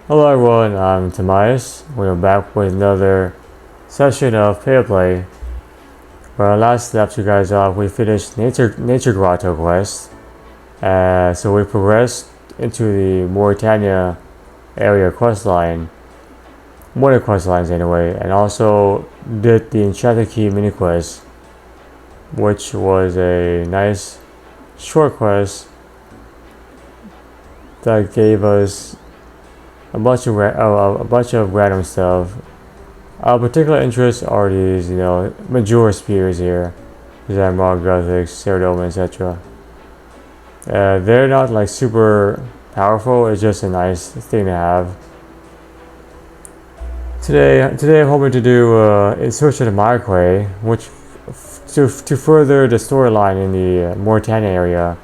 Hello everyone, I'm Tobias. We're back with another session of Pay-to-Play. Where I last left you guys off, we finished Nature Grotto quest. So we progressed into the Mauritania area quest line. One of the quest lines anyway, and also did the Enchanted Key mini quest, which was a nice short quest that gave us a bunch of random stuff. Our particular interests are these, Majora spears here, Zamrog, Gothic, Ceridome, etc. They're not like super powerful. It's just a nice thing to have. Today I'm hoping to do In Search of the Myreque, which to further the storyline in the Mauritania area,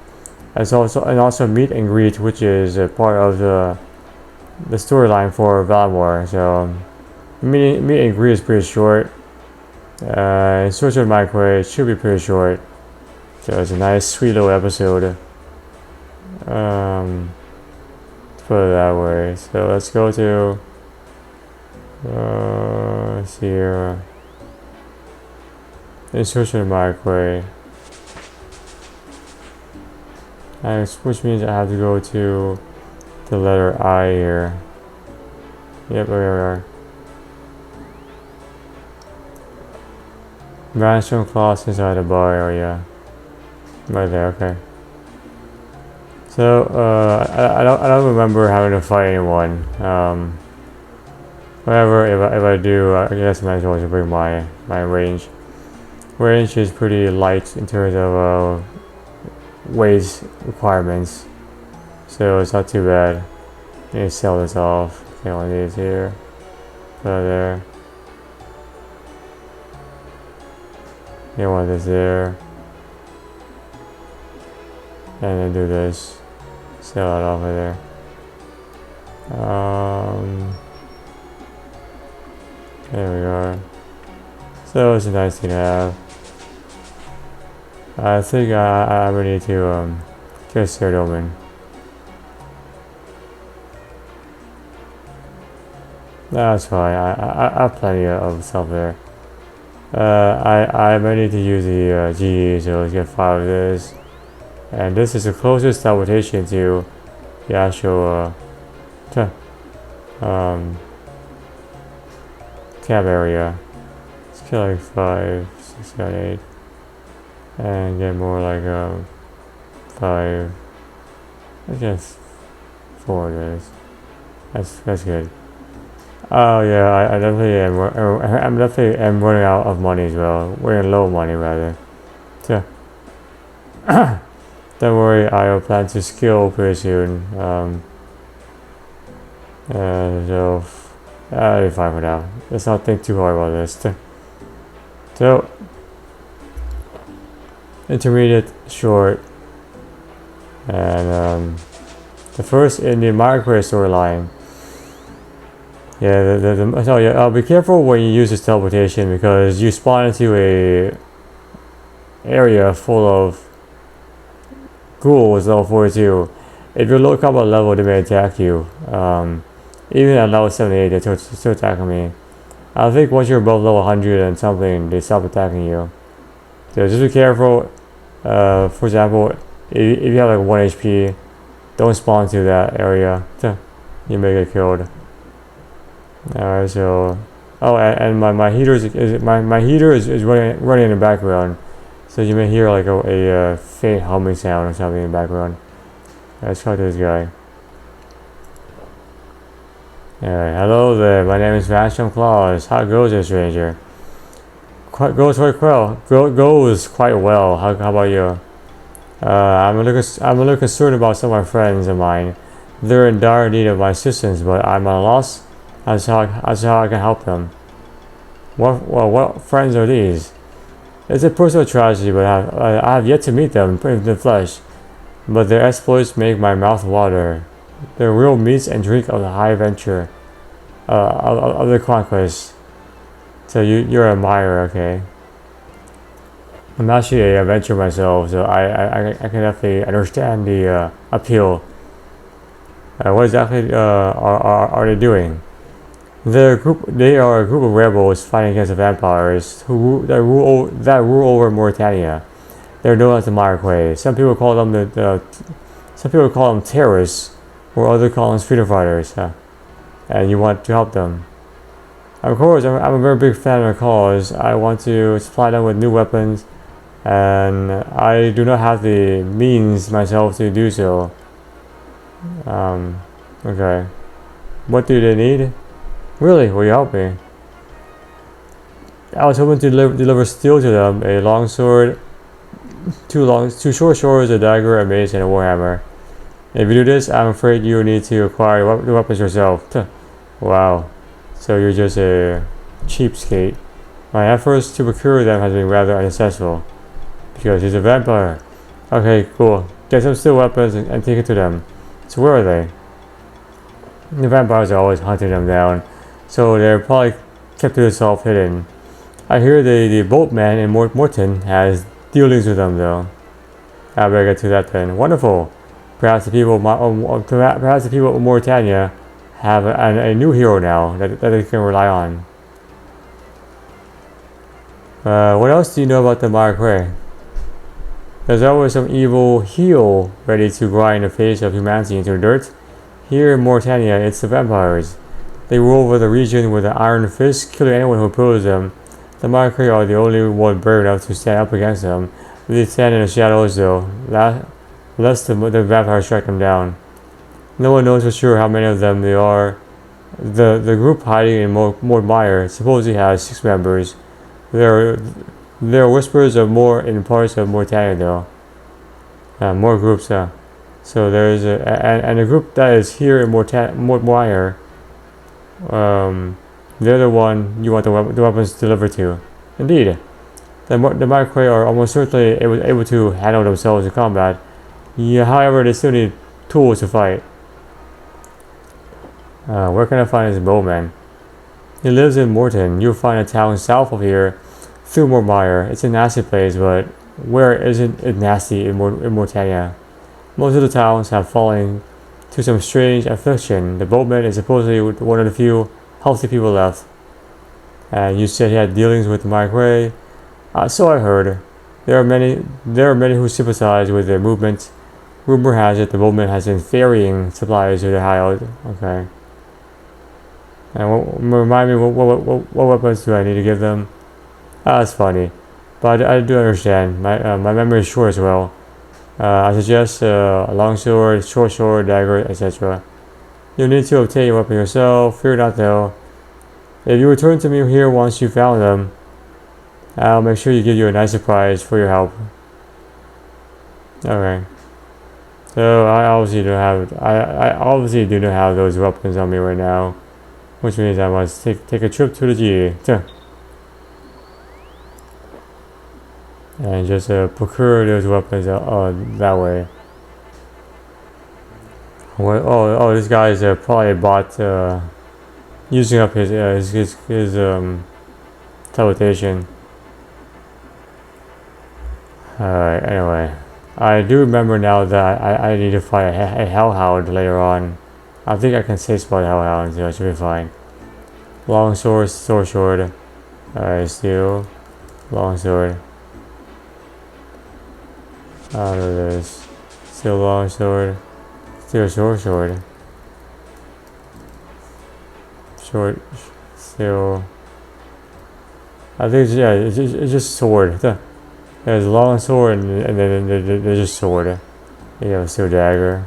and also meet and greet, which is a part of the storyline for Valmore. So meet and greet is pretty short. In Search of the Myreque should be pretty short. So it's a nice, sweet little episode. Put it that way. So let's go to. Let's see here. In Search of the Myreque. Which means I have to go to the letter I here. Yep, there we are. Random class inside the bar area. Right there, okay. So, I don't remember having to fight anyone. However, if I do, I guess I might as well bring my range. Range is pretty light in terms of weight requirements, so it's not too bad. Let me sell this off. Okay, one of these here. Put it there. Yeah, one of this there. And then do this. Sell it off of there. There we are. So it's a nice thing to have. I think I would need to get a Ceridome. That's fine. I have plenty of stuff there. I might need to use the GE, so let's get 5 of this. And this is the closest teleportation to the actual camp area. Let's kill like 5, 6, 7, 8. And get more like 5. I guess 4 of those. That's good. Oh yeah, I definitely am. I'm definitely am running out of money as well. Running low money rather. So don't worry, I will plan to skill pretty soon. So I'll be fine for now. Let's not think too hard about this. So intermediate, short, and the first in the Myreque storyline. Yeah, so yeah, be careful when you use this teleportation because you spawn into a area full of ghouls level 42. If you're low combat level, they may attack you. Even at level 78, they're still attacking me. I think once you're above level 100 and something, they stop attacking you. So just be careful. For example, if you have like 1 HP, don't spawn to that area. You may get killed. Alright, so and my heater is running in the background, so you may hear like a faint humming sound or something in the background. Let's talk to this guy. Alright, hello there. My name is Random Claus. How goes it, stranger? Goes quite well. Goes quite well. How about you? I'm a little concerned about some of my friends of mine. They're in dire need of my assistance, but I'm at a loss as to how I can help them. What friends are these? It's a personal tragedy, but I have yet to meet them in the flesh. But their exploits make my mouth water. They're real meats and drink of the high adventure of the conquest. So you're a Myreque, okay? I'm actually an adventurer myself, so I can definitely understand the appeal. What exactly are they doing? They are a group of rebels fighting against the vampires that rule over Mauritania. They're known as the Myreque. Some people call them terrorists, or others call them freedom fighters. And you want to help them. Of course, I'm a very big fan of their cause. I want to supply them with new weapons, and I do not have the means myself to do so. Okay. What do they need? Really? Will you help me? I was hoping to deliver steel to them, a long sword, two short swords, a dagger, a mace, and a warhammer. If you do this, I'm afraid you need to acquire the weapons yourself. Wow. So you're just a cheapskate. My efforts to procure them has been rather unsuccessful. Because he's a vampire. Okay, cool. Get some steel weapons and take it to them. So where are they? The vampires are always hunting them down. So they're probably kept to themselves hidden. I hear the boatman in Morton has dealings with them though. I better get to that then. Wonderful. Perhaps the people of Mauritania have a new hero now that they can rely on. What else do you know about the Myreque? There's always some evil heel ready to grind the face of humanity into the dirt. Here in Mauritania, it's the vampires. They rule over the region with an iron fist, killing anyone who opposes them. The Myreque are the only one brave enough to stand up against them. They stand in the shadows though, lest the vampires strike them down. No one knows for sure how many of them there are. The group hiding in Mire supposedly has 6 members. There are whispers of more in parts of Mauritania though. More groups. So there's and the group that is here in Mire. They're the one you want the weapons delivered to. Indeed, the Myreque are almost certainly able to handle themselves in combat. Yeah, however, they still need tools to fight. Where can I find this bowman? He lives in Morton. You'll find a town south of here, through Mire. It's a nasty place, but where isn't it nasty in Mauritania? Most of the towns have fallen to some strange affliction. The boatman is supposedly one of the few healthy people left. And you said he had dealings with the Myreque. So I heard. There are many who sympathize with their movement. Rumor has it the boatman has been ferrying supplies to the hideout. Okay. And remind me, what weapons do I need to give them? That's funny, but I do understand. My memory is short as well. I suggest a long sword, short sword, dagger, etc. You'll need to obtain a weapon yourself. Fear not though. If you return to me here once you found them, I'll make sure to give you a nice surprise for your help. Okay. So I obviously do not have those weapons on me right now, which means I must take a trip to the G and just procure those weapons that way. Oh, this guy's probably bought using up his teleportation. Alright, anyway. I do remember now that I need to fight a hellhound later on. I think I can safe spot hellhound, so I should be fine. Long sword, sword. Alright, steel. Long sword. Out of this. Steel long sword. Steel short sword. Short, steel. I think it's just sword. There's a long sword and then there's just sword. You have a steel dagger.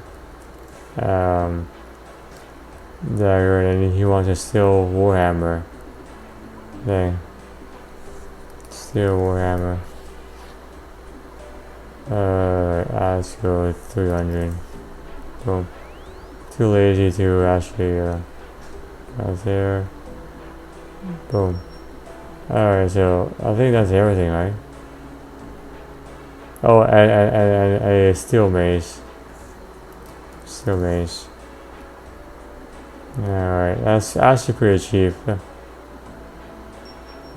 Dagger, and then he wants a steel warhammer. Dang. Steel warhammer. Let's go with 300. Boom. Too lazy to actually right there. Boom. Alright, so I think that's everything, right? Oh, and a steel mace. Steel mace. Alright, that's actually pretty cheap.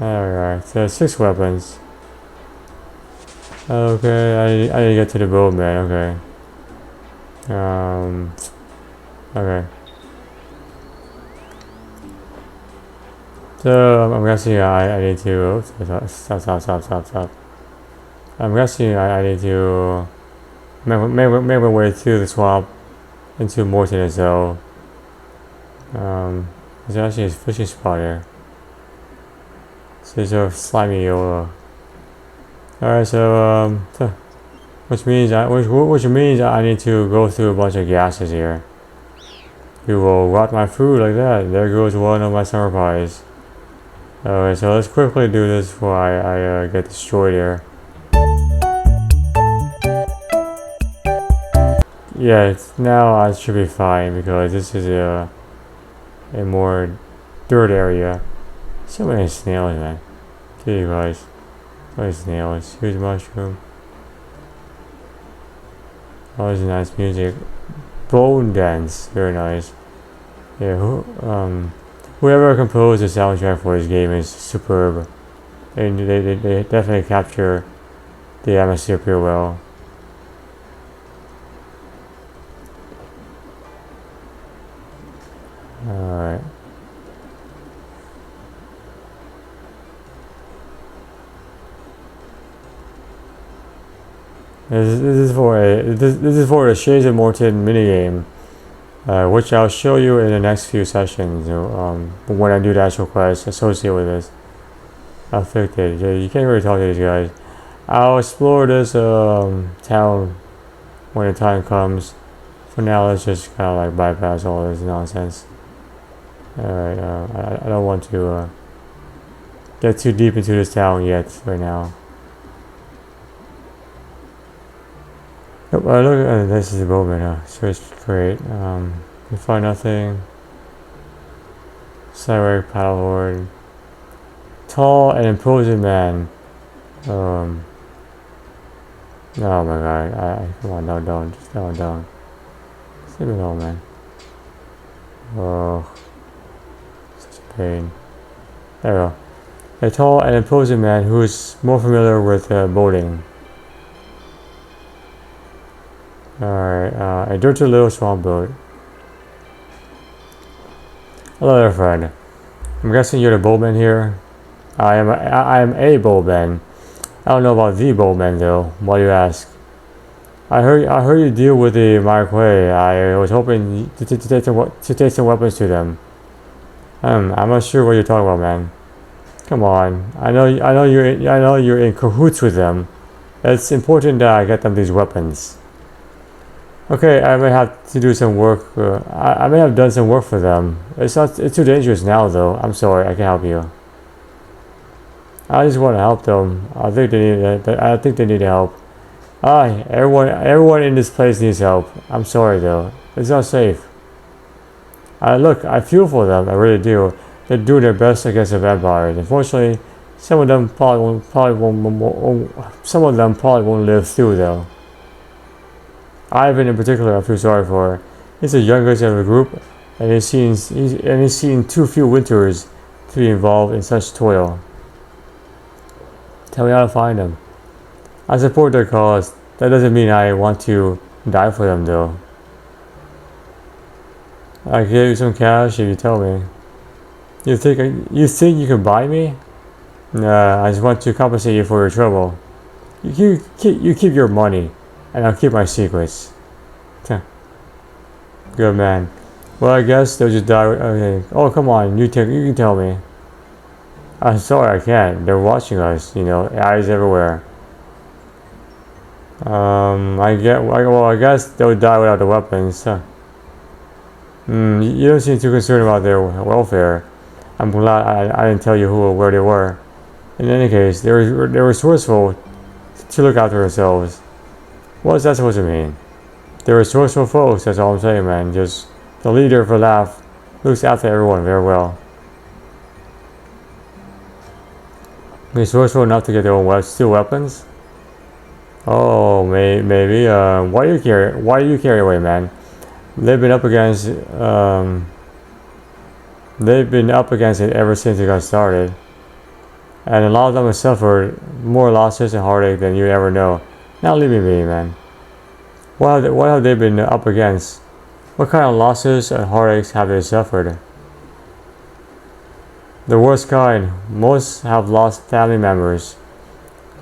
Alright, so 6 weapons. Okay, I need to get to the boatman, okay. Okay. So I'm guessing I need to. Oops, stop. I'm guessing I need to make my way through the swamp into Morton as well. There's actually a fishing spot here. So there's a slimy yellow. Alright, so which means I need to go through a bunch of gases here. You will rot my food like that. There goes one of my summer pies. Alright, so let's quickly do this before I get destroyed here. Yeah, now I should be fine because this is a more dirt area. So many snails, man. Gee, guys. So many snails. Huge mushroom. Oh, this is nice music. Bone dance. Very nice. Yeah, whoever composed the soundtrack for this game is superb. And they definitely capture the atmosphere pretty well. Alright. This is for a Shades of Morton minigame, which I'll show you in the next few sessions. When I do the actual quest associated with this, affected. You can't really talk to these guys. I'll explore this town when the time comes. For now, let's just kind of like bypass all this nonsense. Alright, I don't want to get too deep into this town yet right now. Look, this is the boatman, so it's great. We find nothing. Myreque paddleboard. Tall and imposing man. Oh my god, come on, don't. Leave me alone, man. Oh, such a pain. There we go. A tall and imposing man who is more familiar with boating. Alright, a dirty little swamp boat. Hello there, friend. I'm guessing you're the boatman here. I am a boatman. I don't know about the boatman though. Why do you ask? I heard you deal with the Myreque. I was hoping to take some weapons to them. I'm not sure what you're talking about, man. Come on. I know you're in cahoots with them. It's important that I get them these weapons. Okay, I may have to do some work. I may have done some work for them. It's too dangerous now, though. I'm sorry, I can't help you. I just want to help them. I think they need help. Everyone in this place needs help. I'm sorry, though. It's not safe. Look, I feel for them. I really do. They're doing their best against the vampires. Unfortunately, some of them probably won't live through, though. Ivan in particular I feel sorry for. He's the youngest of the group and he's seen too few winters to be involved in such toil. Tell me how to find him. I support their cause. That doesn't mean I want to die for them though. I can give you some cash if you tell me. You think you can buy me? Nah, I just want to compensate you for your trouble. You keep your money. And I'll keep my secrets. Good man. Well, I guess they'll just die. Okay. Oh, come on. You can tell me. I'm sorry, I can't. They're watching us. Eyes everywhere. I guess they'll die without the weapons. Huh. You don't seem too concerned about their welfare. I'm glad I didn't tell you who or where they were. In any case, they're resourceful to look after themselves. What's that supposed to mean? They're resourceful folks, that's all I'm saying, man. Just the leader for Laugh looks after everyone very well. Resourceful enough to get their own steel weapons? Oh, maybe. Why do you carry away, man? They've been up against it ever since it got started. And a lot of them have suffered more losses and heartache than you ever know. Now leave me be, man. What have they been up against? What kind of losses and heartaches have they suffered? The worst kind. Most have lost family members.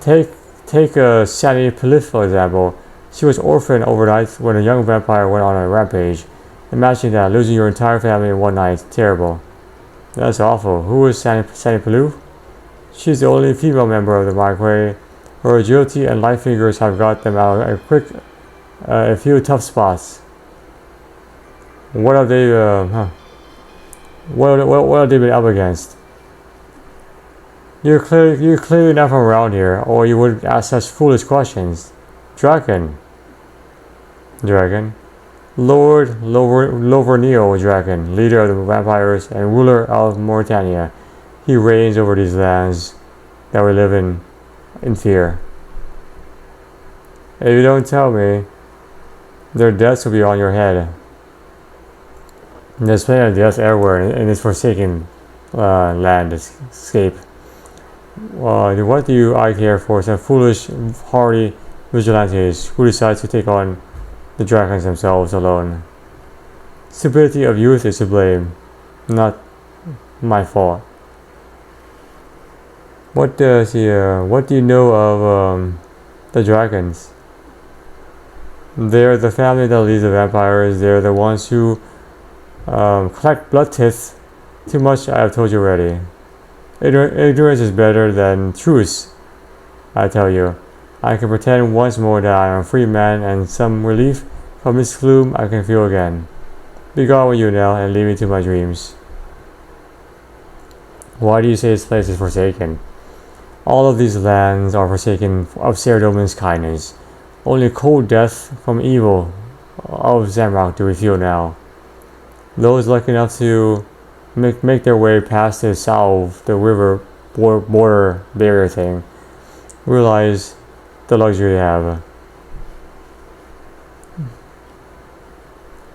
Take Sandy Pilif, for example. She was orphaned overnight when a young vampire went on a rampage. Imagine that, losing your entire family in one night. Terrible. That's awful. Who is Sandy Pilif? She's the only female member of the Myreque. Her agility and light fingers have got them out a few tough spots. What have they what have they been up against? You're clearly not from around here, or you wouldn't ask such foolish questions. Dragon. Lord Loverneo Dragon, leader of the vampires and ruler of Mauritania. He reigns over these lands that we live in fear. If you don't tell me, their deaths will be on your head. There's plenty of death everywhere in this forsaken landscape. What do I care for some foolish, hardy vigilantes who decide to take on the dragons themselves alone? Stupidity of youth is to blame, not my fault. What do you know of the dragons? They're the family that leads the vampires. They're the ones who collect blood teeth. Too much I have told you already. Ignorance is better than truth, I tell you. I can pretend once more that I am a free man, and some relief from this gloom I can feel again. Be gone with you now, and leave me to my dreams. Why do you say this place is forsaken? All of these lands are forsaken of Saradomin's kindness. Only cold death from evil of Zamrock do we feel now. Those lucky enough to make their way past the south, the river border barrier thing, realize the luxury they have.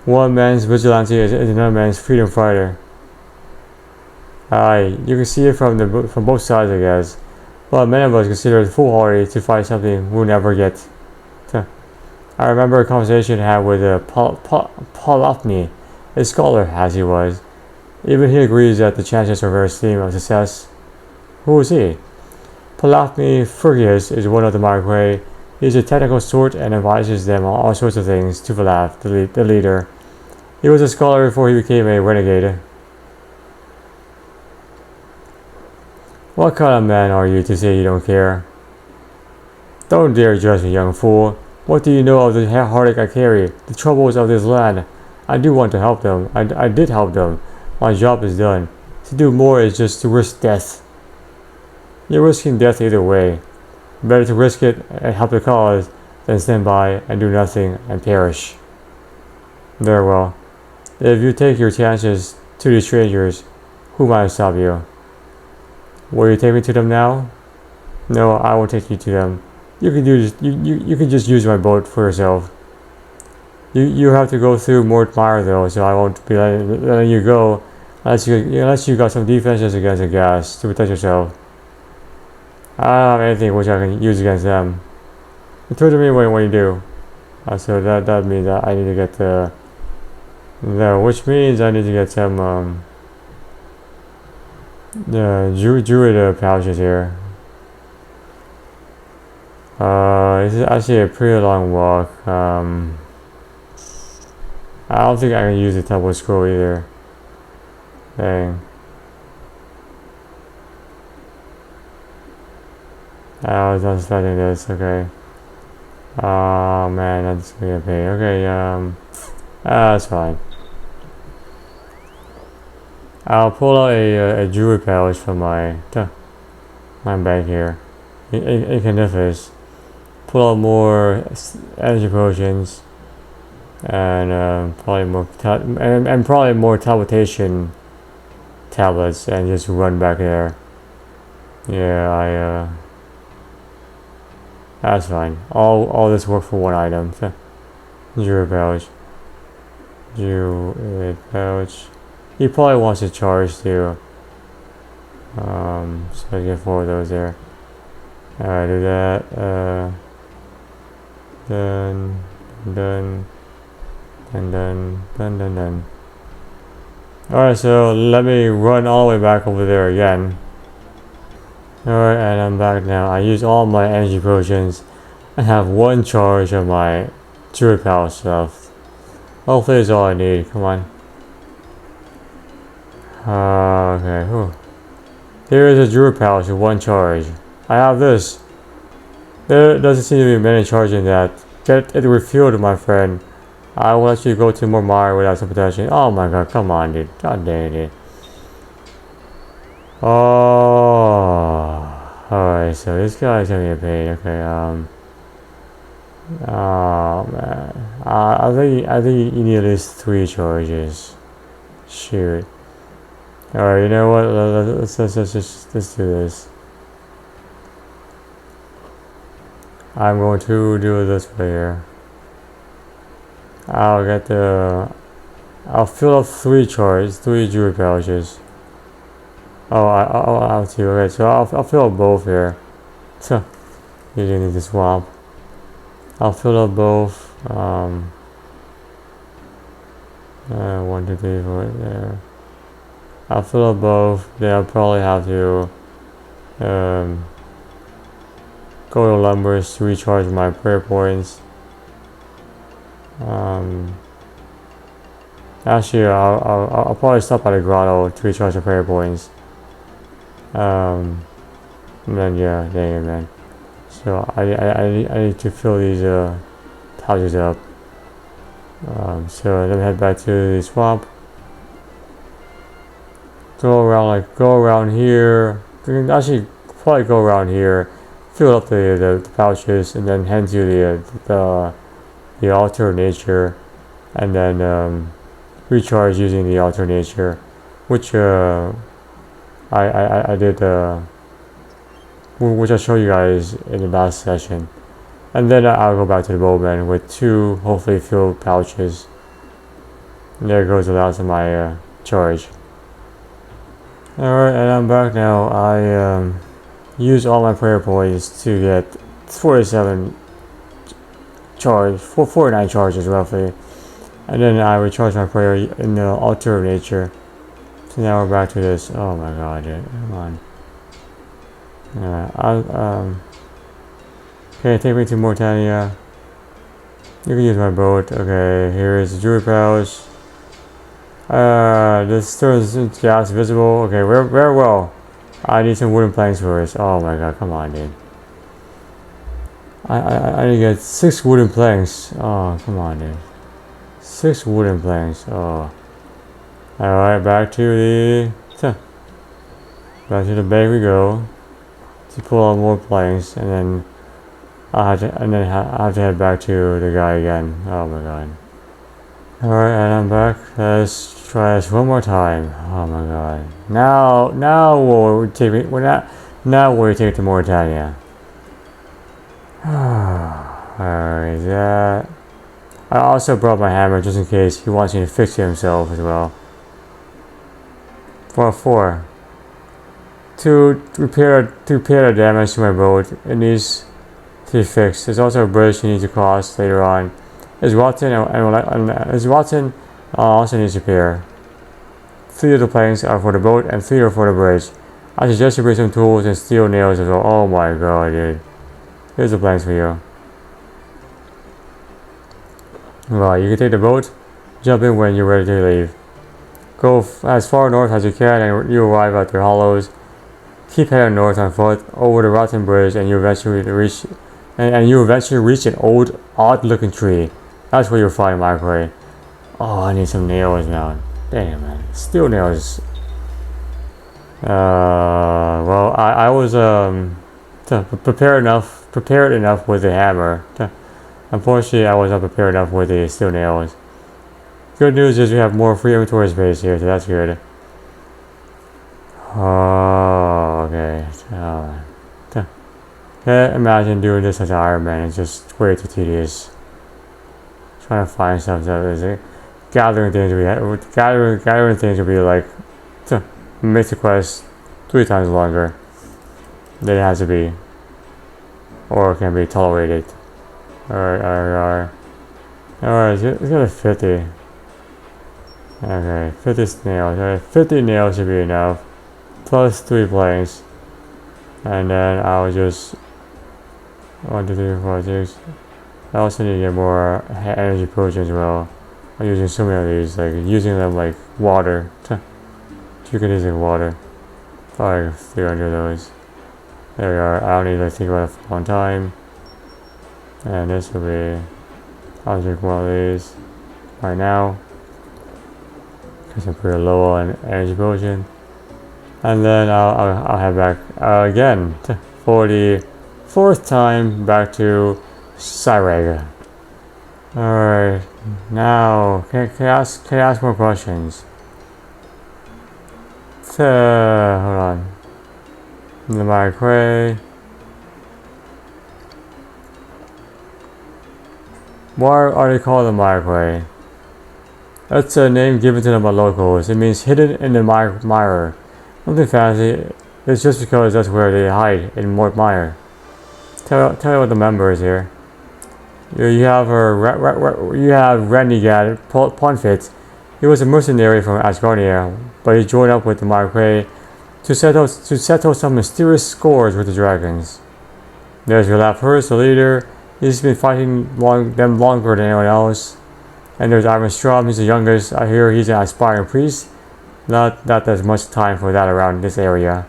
One man's vigilante is another man's freedom fighter. Aye, you can see it from both sides, I guess. But many of us consider it foolhardy to fight something we'll never get. I remember a conversation I had with Polofny, a scholar as he was. Even he agrees that the chances are very slim of success. Who is he? Polofny Fergius is one of the Myreque. He's a technical sort and advises them on all sorts of things to Valaf, the leader. He was a scholar before he became a renegade. What kind of man are you to say you don't care? Don't dare judge me, young fool. What do you know of the heartache I carry, the troubles of this land? I do want to help them. I did help them. My job is done. To do more is just to risk death. You're risking death either way. Better to risk it and help the cause than stand by and do nothing and perish. Very well. If you take your chances to these strangers, who might stop you? Will you take me to them now? No, I won't take you to them. You can do this. You can just use my boat for yourself. You have to go through Mort Mire though, so I won't be letting you go unless you got some defenses against the gas to protect yourself. I don't have anything which I can use against them. You told me when you do. So that means that I need to get which means I need to get some the druid pouches here. This is actually a pretty long walk. I don't think I can use the temple scroll either. Dang. I was not expecting this, okay. Oh man, that's gonna be a pain. Okay, that's fine. I'll pull out a druid pouch from my bag here. Incandescence. Pull out more energy potions. And probably more teleportation tablets, and just run back there. Yeah, that's fine. All this work for one item. Druid pouch. Druid pouch. He probably wants to charge too. So I get 4 of those there. Alright, do that. Done. And then. Alright, so let me run all the way back over there again. Alright, and I'm back now. I used all my energy potions. I have one charge of my druid pouch left. Hopefully that's all I need. Come on. Okay. Whew. Here is a druid pouch with one charge. I have this. There doesn't seem to be many charges in that. Get it refilled, my friend. I will let you go to more mire without some protection. Oh my god, come on, dude. God dang it. Oh. Alright, so this guy's gonna be a pain. Okay, oh man. I think you need at least 3 charges. Shoot. Alright, you know what? Let's do this. I'm going to do it this way here. I'll fill up 3 charges, 3 jewelry pouches. Oh, I'll have 2. Okay, so I'll fill up both here. So, you didn't need to swap. I'll fill up both. 1, 2, 3, 4 there. I'll fill up both. Then I'll probably have to go to Lumbers to recharge my prayer points. Actually, I'll probably stop at a grotto to recharge the prayer points. And then yeah, dang it, man. So I need to fill these pouches up. So let me head back to the swamp. Go around here. You can actually probably go around here, fill up the pouches, and then head to the altar of nature, and then recharge using the altar of nature, which I did, which I showed you guys in the last session, and then I'll go back to the bowman with 2 hopefully filled pouches. And there goes the last of my charge. Alright, and I'm back now. I used all my prayer points to get 47 charge, 49 charges roughly, and then I recharged my prayer in the altar of nature. So now we're back to this. Oh my god, dude, come on. Okay, take me to Mortania. You can use my boat. Okay, here is the jewelry pouch. This turns into gas visible. Okay, very well. I need some wooden planks first. Oh my god, come on, dude. I need to get 6 wooden planks. Oh, come on, dude. 6 wooden planks. Oh. Alright, back to the bank we go. To pull out more planks, and then I have to head back to the guy again. Oh my god. Alright, and I'm back. Let's try this one more time. Oh my god. Now we'll take it. Now we'll take it to Mauritania. Alright, that. I also brought my hammer just in case he wants me to fix it himself as well. 4. To repair the damage to my boat, it needs to be fixed. There's also a bridge you need to cross later on. His rotten also needs repair. 3 of the planks are for the boat and 3 are for the bridge. I suggest you bring some tools and steel nails as well. Oh my god, dude. Here's the planks for you. Well, you can take the boat, jump in when you're ready to leave. Go as far north as you can and you arrive at the hollows. Keep heading north on foot over the rotten bridge and you eventually reach an old, odd-looking tree. That's where you'll find Myreque. Oh, I need some nails now. Damn, man. Steel nails. Well, I was prepared enough with the hammer. Unfortunately, I was not prepared enough with the steel nails. Good news is we have more free inventory space here, so that's good. Oh, okay. Can't imagine doing this as Iron Man. It's just way too tedious. Trying to find stuff that is gathering things. Gathering things would be like makes the quest 3 times longer than it has to be, or can be tolerated. Alright. Alright, let's get a 50. Okay, 50 nails. Okay, 50 nails should be enough. Plus 3 planks. And then I'll just 1, 2, 3, 4, 6. I also need to get more energy potions as well. I'm using so many of these, like using them like water. You can use like water. Probably like 300 of those. There we are. I don't need to think about it for a long time. And this will be. I'll drink one of these right now. Because I'm pretty low on energy potion. And then I'll head back again for the 4th time back to Myreque. Alright, now can I ask more questions? Hold on. The Myreque. Why are they called the Myreque? That's a name given to them by locals. It means hidden in the mire. Nothing fancy. It's just because that's where they hide in Mort Mire. Tell you what the member is here. You have Renegade Ponfit. He was a mercenary from Asgardia, but he joined up with the Myreque to settle some mysterious scores with the dragons. There's Galapurus, the leader. He's been fighting them longer than anyone else. And there's Ivan Strom, he's the youngest. I hear he's an aspiring priest. Not that there's much time for that around this area.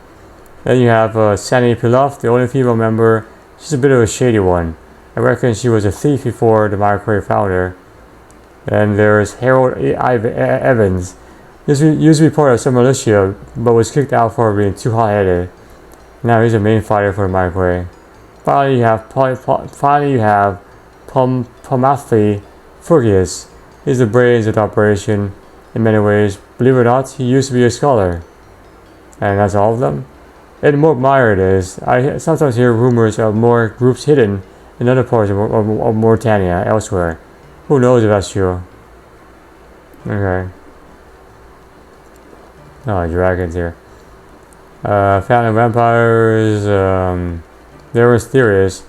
Then you have Sani Pilaf, the only female member. She's a bit of a shady one. I reckon she was a thief before the Myreque found her. Then there's Harold Evans. He used to be part of some militia, but was kicked out for being too hot-headed. Now he's the main fighter for the Myreque. Finally you have Pomathi Fergus. He's the brains of the operation. In many ways, believe it or not, he used to be a scholar. And that's all of them. In Mort Mire it is. I sometimes hear rumors of more groups hidden in other parts of Mauritania, elsewhere. Who knows if that's true? Okay. Oh, dragons here. Found vampires. They're mysterious.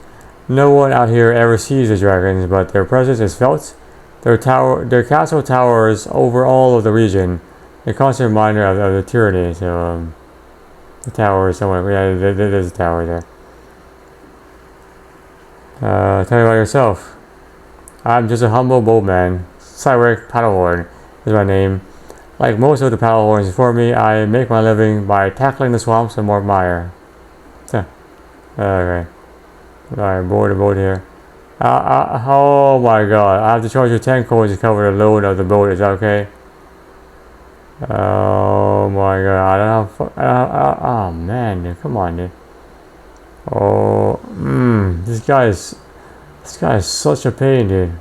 No one out here ever sees the dragons, but their presence is felt. Their castle towers over all of the region. A constant reminder of the tyranny. So, the tower is somewhere. Yeah, there's a tower there. Tell me about yourself. I'm just a humble boatman. Myreque Paddlehorn is my name. Like most of the paddlehorns before me, I make my living by tackling the swamps of Mort Mire. Okay. Alright, board a boat here. Oh my god, I have to charge you 10 coins to cover the load of the boat, is that okay? Oh my god, I don't know. Oh man, dude, come on, dude. Oh, this guy is such a pain, dude.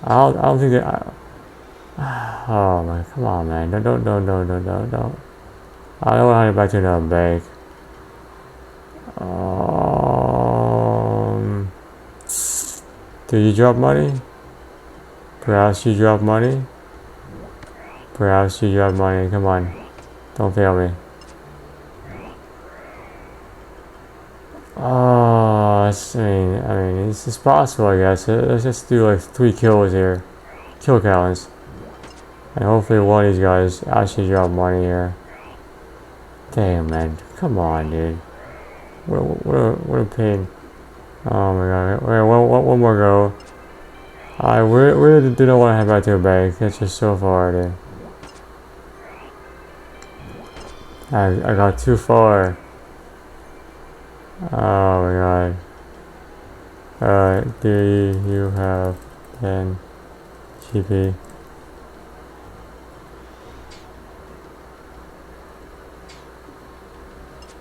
I don't think that. Oh man, come on, man. Don't. I don't want to get back to another bank. Did you drop money? Perhaps you drop money? Perhaps you drop money. Come on. Don't fail me. Oh, I mean, it's possible, I guess. Let's just do like 3 kills here. Kill counts. And hopefully one of these guys actually drop money here. Damn, man. Come on, dude. What a pain. Oh my god. Wait, one more go. I really do not want to head back to a bank. It's just so far, dude. I got too far. Oh my god. Do you have 10 GP?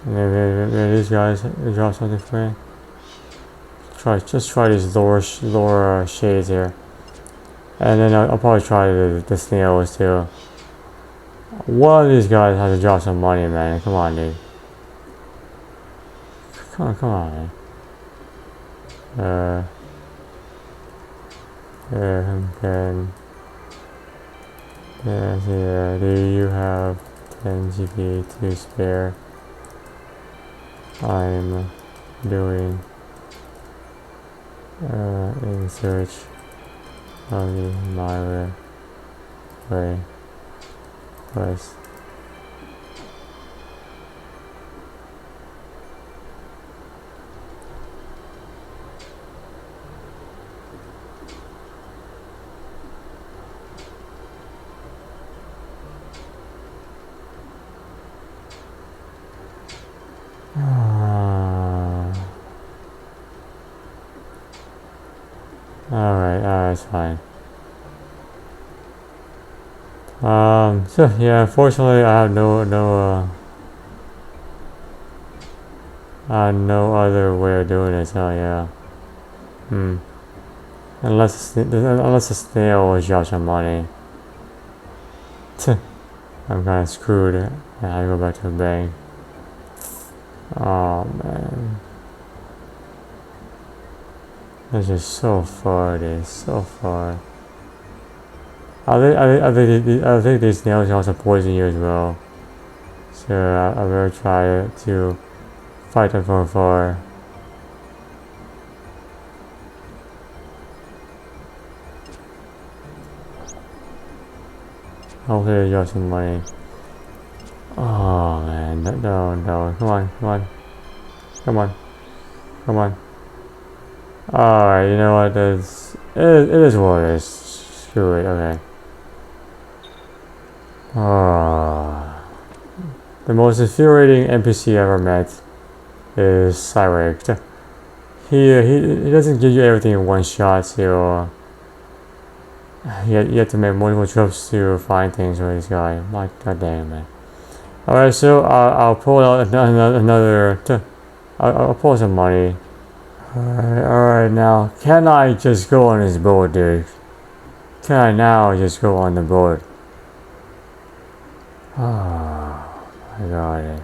Maybe these guys drop something for me. Just try these lower shades here, and then I'll probably try the snails too. One of these guys has to drop some money, man. Come on, dude. Come on, man. Yeah, do you have 10 GP to spare? I'm doing in search Myreque Quest. Alright, it's fine. So yeah, unfortunately I have no other way of doing it, so yeah. Unless a snail will drop some money. I'm kinda screwed. I go back to the bank. Oh man. That's just so far, dude. So far. I think these snails can also poison you as well. So I will try to fight them from afar. Hopefully they drop some money. Oh man, no. Come on. Alright, you know what, it is what it is. Screw it, okay. The most infuriating NPC I ever met is Myreque. He doesn't give you everything in one shot, so you have to make multiple trips to find things with this guy. My god damn, man. Alright, so I'll pull out another I'll pull some money. Alright, now, can I just go on this boat, dude? Can I now just go on the boat? Oh, my god.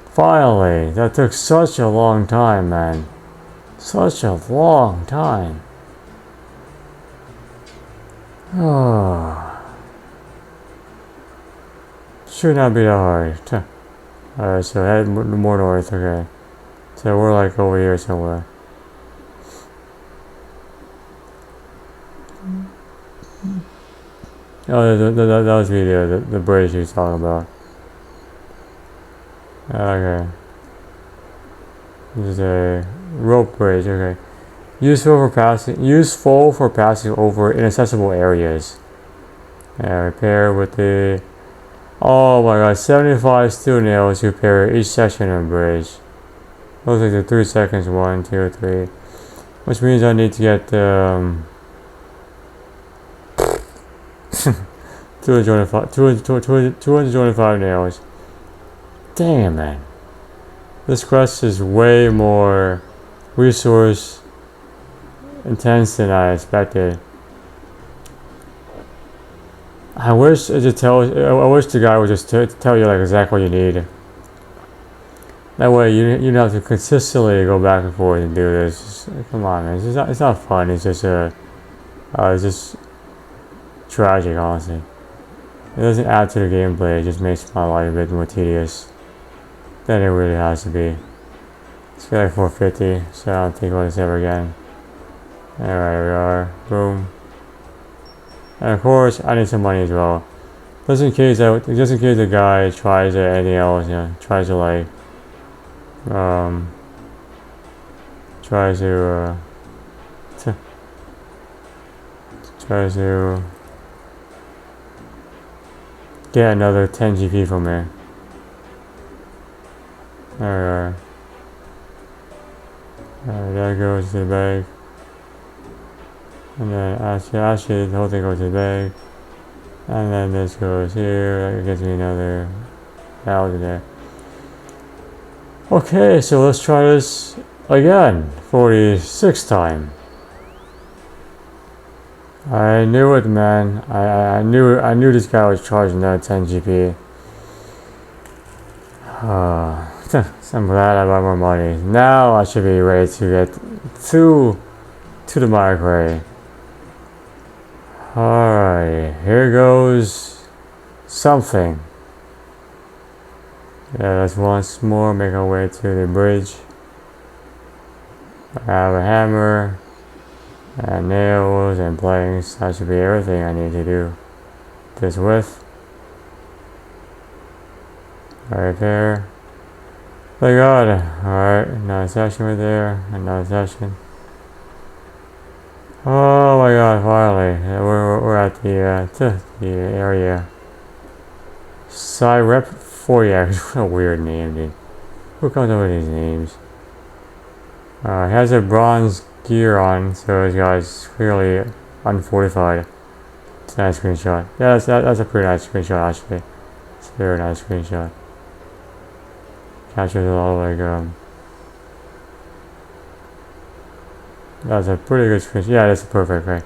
Finally! That took such a long time, man. Such a long time. Oh. Should not be that hard. Alright, so head more north, okay. So we're like over here somewhere. Oh, that was the bridge you was talking about. Okay. This is a rope bridge, okay. Useful for passing over inaccessible areas. Repair with the... Oh my god, 75 steel nails to repair each section of the bridge. Looks like the 3 seconds, 1, 2, 3. Which means I need to get 225 nails. Damn, man. This quest is way more resource intense than I expected. I wish the guy would just tell you like exactly what you need. That way you don't have to consistently go back and forth and do this. Come on, man. It's not fun. It's just tragic, honestly. It doesn't add to the gameplay. It just makes my life a bit more tedious than it really has to be. It's got like 450, so I don't think about this ever again. Alright, we are. Boom. And of course, I need some money as well. Just in case the guy tries anything else, you know, tries to like, tries to get another 10 GP from me. Alright, that goes to the bag. And then actually the whole thing goes to the bag. And then this goes here, that gets me another 1,000 there. Okay, so let's try this again for the 6th time. I knew it, man. I knew this guy was charging that 10 GP. So I'm glad I bought more money. Now I should be ready to get to the Myreque. Alright, here goes something. Yeah, let's once more make our way to the bridge. I have a hammer. And nails and planks. That should be everything I need to do this with. Right there. Thank God. Alright, another section right there. Another section. Oh my God, finally. We're at the area. Side Rep 4X. What a weird name, dude. Who comes up with these names? He has a bronze gear on, so this guy's clearly unfortified. It's a nice screenshot. Yeah, that's a pretty nice screenshot, actually. It's a very nice screenshot. Captures a lot of that's a pretty good screenshot. Yeah, that's perfect, right?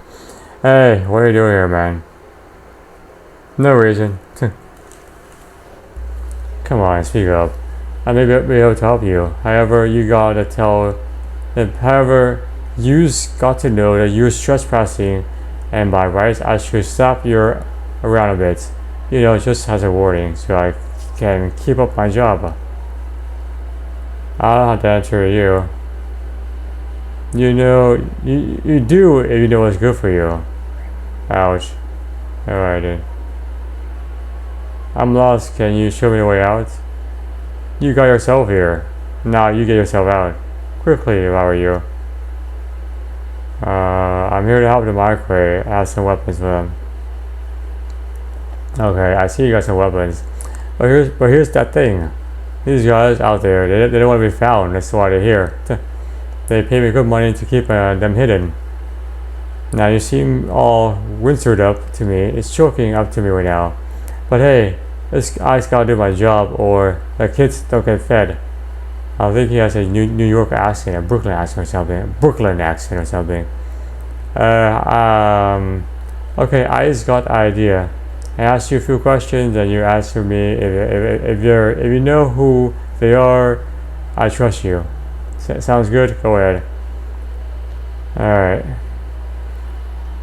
Hey, what are you doing here, man? No reason. Come on, speak up. I may be able to help you. However, you got to know that you're trespassing, and by rights, I should stop you around a bit. You know, just as a warning, so I can keep up my job. I don't have to answer you. You know, you do if you know what's good for you. Ouch. Alright, dude. I'm lost. Can you show me the way out? You got yourself here. Now you get yourself out. Quickly, if I were you. I'm here to help the Myreque. I have some weapons for them. Okay, I see you got some weapons. But here's that thing. These guys out there, they don't want to be found. That's why they're here. They pay me good money to keep them hidden. Now you seem all windsored up to me. It's choking up to me right now. But hey, I just gotta do my job or the kids don't get fed. I think he has a New York accent, a Brooklyn accent or something. Okay, I just got an idea. I asked you a few questions and you answer me. If you know who they are, I trust you. Sounds good? Go ahead. Alright.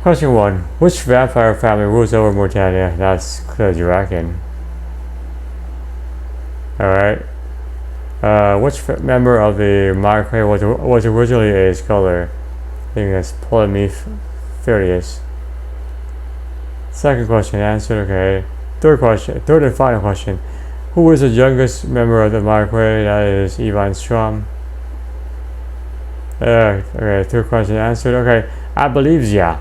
Question 1. Which vampire family rules over Mortania? That's clearly Draken. Alright. Which member of the Myreque was originally a scholar? I think that's Ptolemy-Furious. Second question answered, okay. Third and final question. Who is the youngest member of the Myreque? That is Ivan Strom. Okay, third question answered. Okay, I believe ya.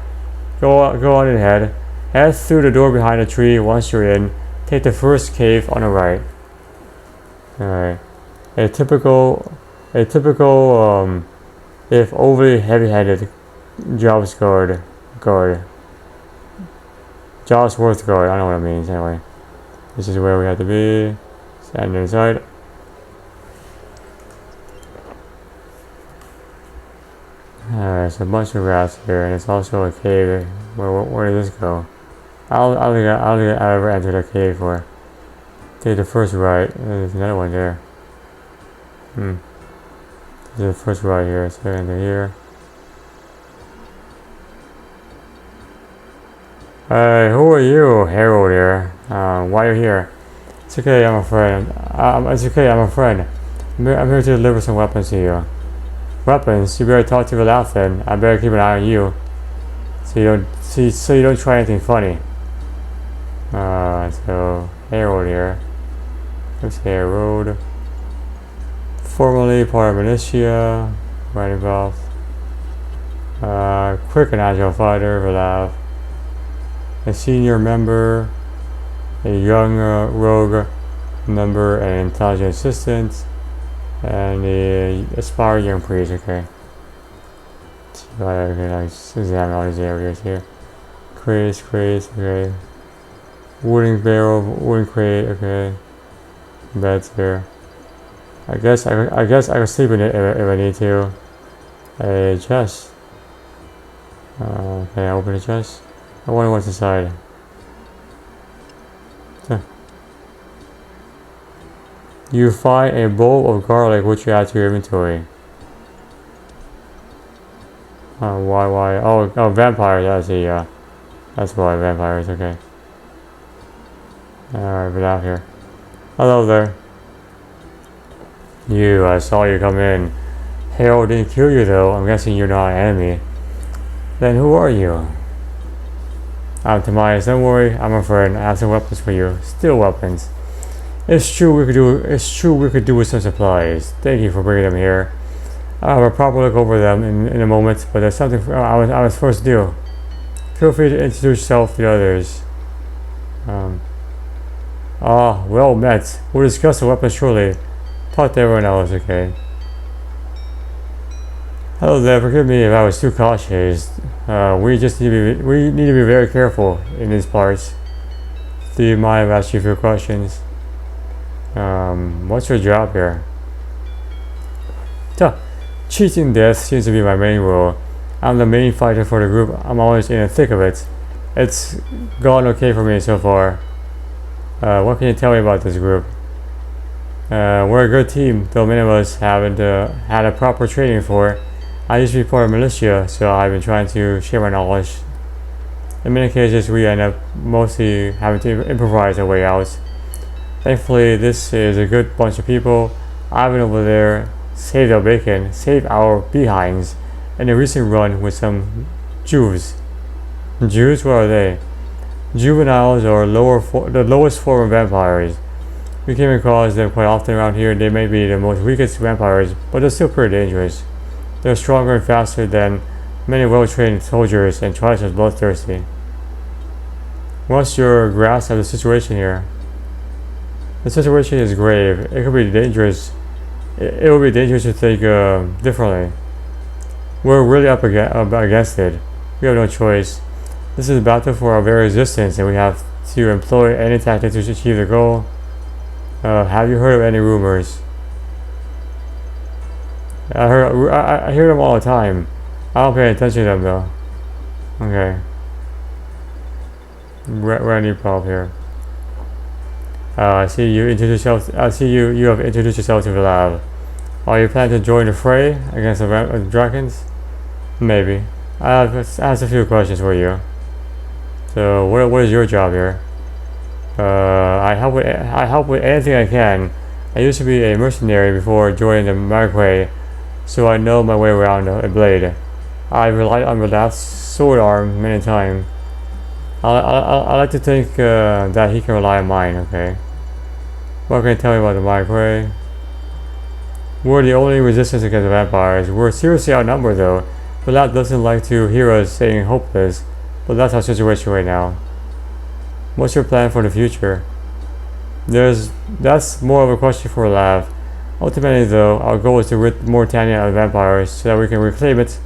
Go on ahead. Head through the door behind the tree. Once you're in, take the first cave on the right. Alright. A typical if overly heavy-handed Jobsworth guard. I don't know what it means anyway. This is where we have to be. Stand inside. There's a bunch of rats here, and it's also a cave. Where does this go? I don't think I ever entered a cave before. Take the first right. There's another one there. There's the first right here. So enter here. Who are you, Harold here? Why are you here? It's okay, I'm a friend. It's okay, I'm a friend. I'm here to deliver some weapons to you. Weapons? You better talk to your laugh then. I better keep an eye on you. So you don't try anything funny. So Harold here. Who's Harold? Formerly part of Militia. Right involved. Quick and agile fighter for laugh. A senior member, a young rogue member, an intelligent assistant, and a aspiring young priest. Okay. So let's examine all these areas here. Crates, okay. Wooden barrel, wooden crate, okay. Beds here. I guess I can sleep in it if I need to. A chest. Okay, open the chest. I wonder what's inside. You find a bowl of garlic which you add to your inventory. Why? Oh, vampires. That's why vampires. Okay. Alright, get out here. Hello there. I saw you come in. Harold didn't kill you though. I'm guessing you're not an enemy. Then who are you? I'm Tobias, don't worry, I'm a friend. I have some weapons for you. Steel weapons. It's true we could do with some supplies. Thank you for bringing them here. I'll have a proper look over them in a moment, but there's something I was supposed to do. Feel free to introduce yourself to the others. Well met. We'll discuss the weapons shortly. Talk to everyone else, okay? Hello there, forgive me if I was too cautious. We need to be very careful in these parts. Do you mind if I ask you a few questions? What's your job here? Cheating death seems to be my main role. I'm the main fighter for the group. I'm always in the thick of it. It's gone okay for me so far. What can you tell me about this group? We're a good team, though many of us haven't had a proper training for. I used to be part of militia, so I've been trying to share my knowledge. In many cases, we end up mostly having to improvise our way out. Thankfully, this is a good bunch of people. I've been over there, saved our bacon, saved our behinds, in a recent run with some Jews. Jews? What are they? Juveniles are the lowest form of vampires. We came across them quite often around here. They may be the most weakest vampires, but they're still pretty dangerous. They're stronger and faster than many well-trained soldiers and twice as bloodthirsty. What's your grasp of the situation here? The situation is grave. It could be dangerous. It would be dangerous to think differently. We're really up against it. We have no choice. This is a battle for our very existence, and we have to employ any tactics to achieve the goal. Have you heard of any rumors? I hear them all the time. I don't pay attention to them though. Okay. We're a new problem here. I see you introduce yourself. I see you have introduced yourself to the lab. Are you planning to join the fray against the dragons? Maybe. I have a few questions for you. So, what is your job here? I help with anything I can. I used to be a mercenary before joining the Myreque, so I know my way around a blade. I relied on the last sword arm many times. I like to think that he can rely on mine, okay? What can you tell me about the Myreque? We're the only resistance against the vampires. We're seriously outnumbered though. The lab doesn't like to hear us saying hopeless, but that's our situation right now. What's your plan for the future? That's more of a question for a lab. Ultimately though, our goal is to rid Mauritania of vampires so that we can reclaim it.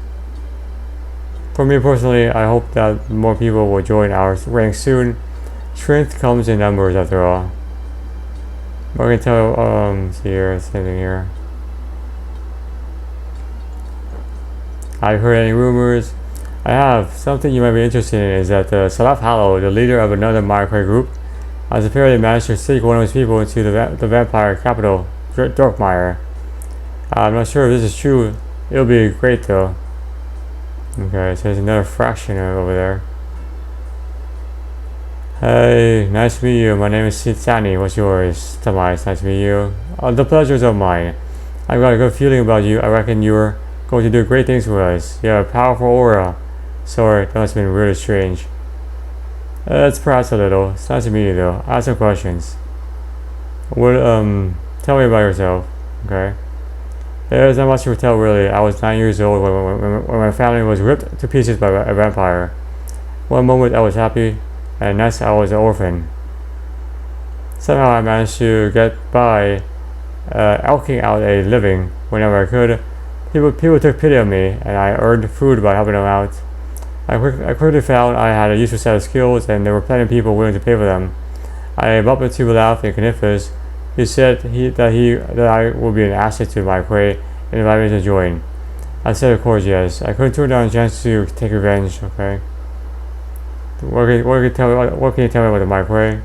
For me personally, I hope that more people will join our ranks soon. Strength comes in numbers after all. What can I tell see here, same thing here. I've heard any rumors. I have. Something you might be interested in is that Salaf Hallow, the leader of another Myreque group, has apparently managed to sneak one of his people into the vampire capital, Dorkmire. I'm not sure if this is true. It'll be great though. Okay, so there's another fraction over there. Hey, nice to meet you. My name is Sani. What's yours? Tobias, nice to meet you. The pleasure's all mine. I've got a good feeling about you. I reckon you're going to do great things for us. You have a powerful aura. Sorry, that must have been really strange. It's perhaps a little. It's nice to meet you though. I have some questions. What, tell me about yourself, okay? There's not much to tell really. I was 9 years old when my family was ripped to pieces by a vampire. One moment I was happy, and next I was an orphan. Somehow I managed to get by, elking out a living whenever I could. People took pity on me, and I earned food by helping them out. I quickly found I had a useful set of skills, and there were plenty of people willing to pay for them. I bumped into Olaf and Canifus. He said that I would be an asset to my prey and invited me to join. I said of course yes. I couldn't turn down a chance to take revenge, okay? What can you tell me about the Myreque?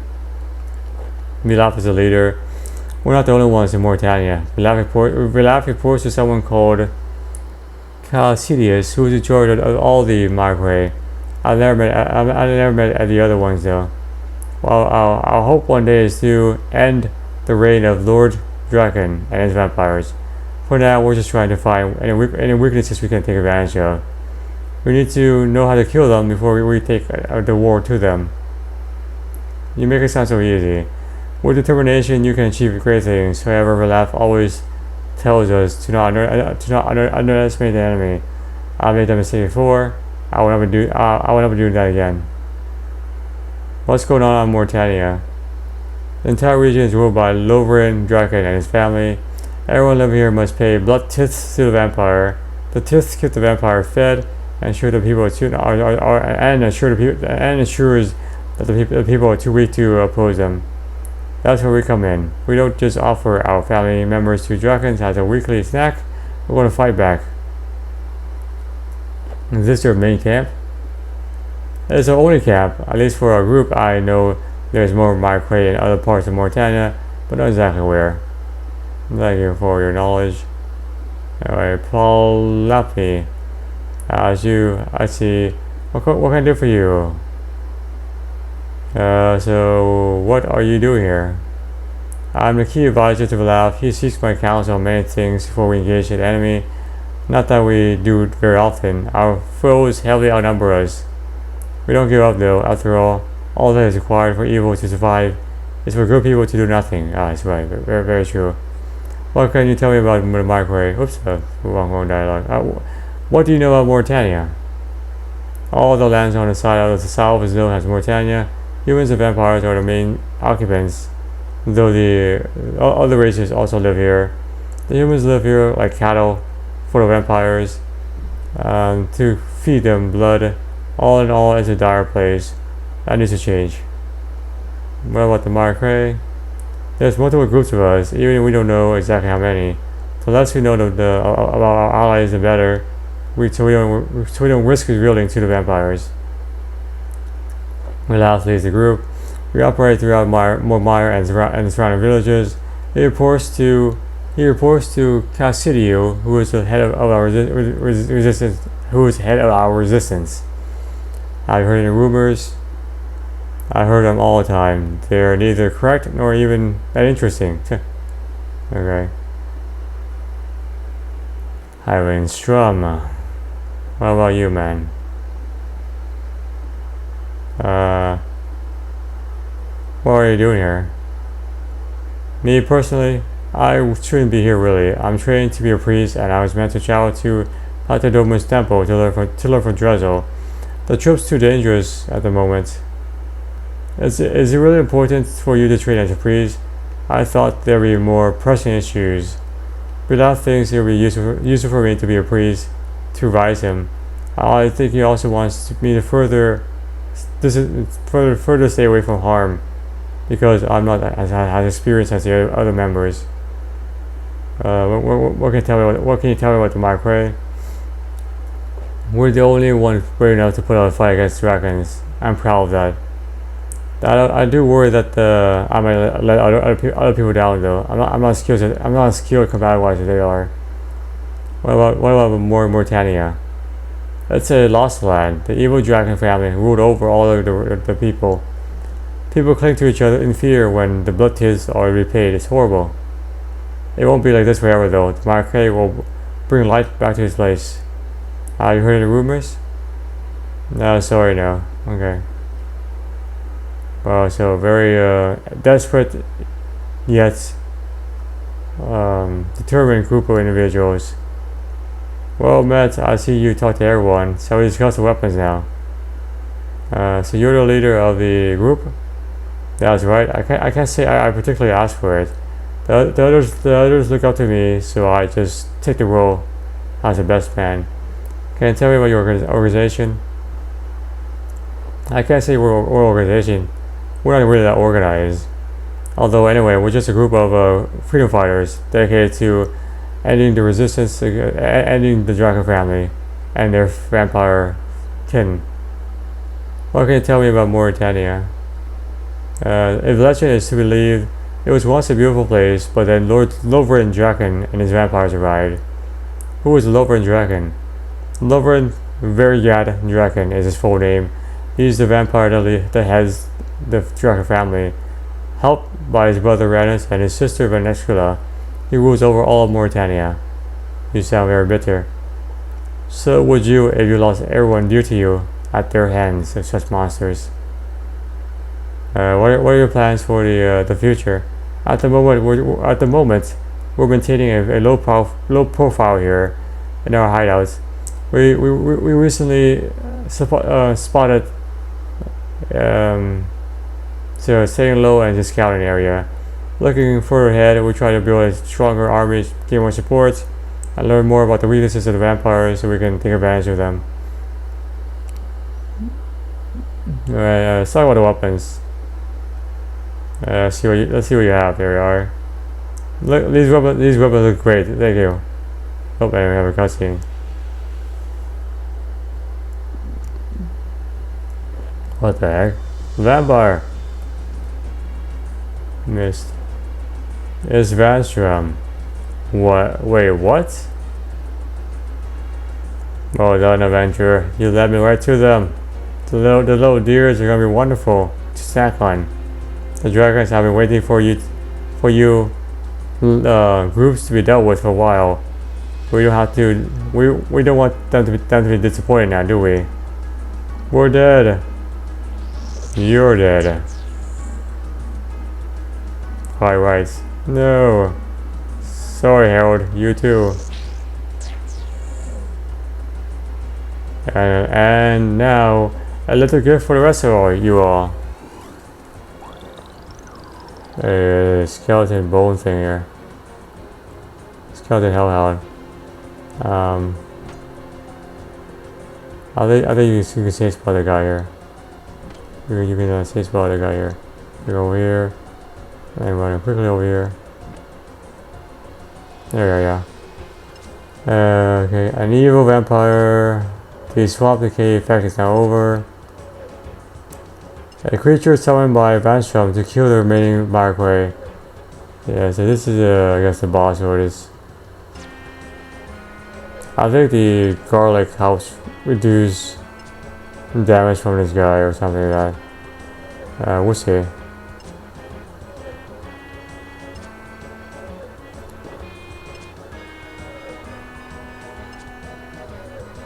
Olaf is the leader. We're not the only ones in Mauritania. Olaf reports to someone called Calcidius, who is in charge of all the Myreque. I never met the other ones though. Well, our hope one day is to end the reign of Lord Draken and his vampires. For now, we're just trying to find any weaknesses we can take advantage of. We need to know how to kill them before we take the war to them. You make it sound so easy. With determination, you can achieve great things. However, Relapse always tells us to not underestimate the enemy. I made that mistake before. I will never do that again. What's going on Mauritania? The entire region is ruled by Lovren Draken and his family. Everyone living here must pay blood tithes to the vampire. The tithes keep the vampire fed and ensures that the people are too weak to oppose them. That's where we come in. We don't just offer our family members to Drakens as a weekly snack. We're going to fight back. Is this your main camp? It's our only camp, at least for our group. I know there's more Myreque in other parts of Mauritania, but not exactly where. Thank you for your knowledge. Anyway, Paul Lappy. I see. What can I do for you? So what are you doing here? I'm the key advisor to Valave. He seeks my counsel on many things before we engage the enemy. Not that we do it very often. Our foes heavily outnumber us. We don't give up though. After all that is required for evil to survive is for good people to do nothing. That's right. Very, very true. What can you tell me about Myreque? Oops, wrong dialogue. What do you know about Mauritania? All the lands on the side of the south is known as Mauritania. Humans and vampires are the main occupants, though the other races also live here. The humans live here like cattle for the vampires, to feed them blood. All in all, it's a dire place. That needs to change. What about the Myreque? There's multiple groups of us, even if we don't know exactly how many. The less we know about our allies, the better. So we don't risk revealing to the vampires. Milas leads the group. We operate throughout Mire and the surrounding villages. He reports to Cassidio, who is the head of our resistance. I've heard any rumors. I heard them all the time. They're neither correct nor even that interesting. Okay. Highway Strum. What about you, man? What are you doing here? Me personally, I shouldn't be here really. I'm trained to be a priest and I was meant to travel to Patadomus Temple to learn from Drezzel. The trip's too dangerous at the moment. Is it really important for you to train as a priest? I thought there'd be more pressing issues. Without things, it would be useful for me to be a priest, to advise him. I think he also wants me to further stay away from harm, because I'm not as experienced as the other members. What can you tell me about the Myreque? We're the only ones brave enough to put out a fight against dragons. I'm proud of that. I do worry that I might let other people down though. I'm not skilled combat-wise as they are. What about Mauritania? It's a lost land. The evil dragon family ruled over all of the people. People cling to each other in fear when the blood tears are repaid. It's horrible. It won't be like this forever though. The Myreque will bring light back to this place. You heard any rumors? No, sorry, no. Okay. Well, so very desperate yet determined group of individuals. Well, Matt, I see you talk to everyone, so we discuss the weapons now. So you're the leader of the group? That's right. I can't say I particularly asked for it. The others look up to me, so I just take the role as the best man. Can you tell me about your organization? I can't say we're an organization. We're not really that organized. Although anyway, we're just a group of freedom fighters dedicated to ending the resistance, ending the dragon family and their vampire kin. What can you tell me about Mauritania? If legend is to be believed, it was once a beautiful place, but then Lord Lovren Draken and his vampires arrived. Who is Lovren Draken? Lovren Verjad Draken is his full name. He's the vampire that heads the Draken family. Helped by his brother Ranus and his sister Vanexcula, he rules over all of Mauritania. You sound very bitter. So would you if you lost everyone dear to you at their hands of such monsters. What are your plans for the future? At the moment, we're maintaining a low profile here in our hideouts. We recently spotted so staying low and just scouting area. Looking further ahead, we try to build a stronger army, gain more support, and learn more about the weaknesses of the vampires so we can take advantage of them. Alright, let's talk about the weapons. Let's see what you have. There we are. Look, these weapons look great. Thank you. Oh, and we have a cutscene. What the heck? Vampire. Missed. It's Vanstrom. What? Wait, what? Well done, adventurer. You led me right to them. The little deers are gonna be wonderful to snack on. The dragons have been waiting for you groups to be dealt with for a while. We don't have to. We don't want them to be disappointed now, do we? We're dead. You're dead. Quite right. No. Sorry, Harold. You too. And now a little gift for the rest of you all. A skeleton bone thing here. Skeleton hellhound. I think you can say spot the guy here. You can say spot the guy here. You go over here. And run quickly over here. There we go, yeah. Okay, an evil vampire. The swamp decay effect is now over. A creature summoned by Vanstrom to kill the remaining Myreque. Yeah, so this is I guess the boss orders. I think the garlic helps reduce damage from this guy or something like that. We'll see.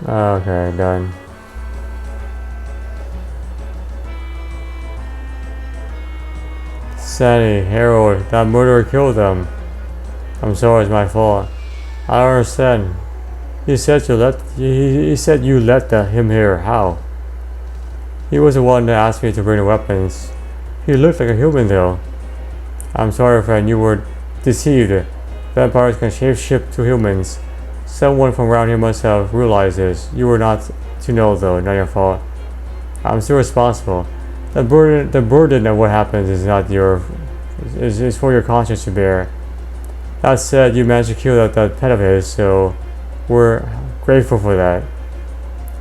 Okay, done. Sandy, Harold, that murderer killed them. I'm sorry, it's my fault. I don't understand. He said you let him here. How? He was the one that asked me to bring the weapons. He looked like a human though. I'm sorry, friend, you were deceived. Vampires can shape-shift to humans. Someone from around here must have realized this. You were not to know though, not your fault. I'm still responsible. The burden of what happens is not is for your conscience to bear. That said, you managed to kill that pet of his, so we're grateful for that.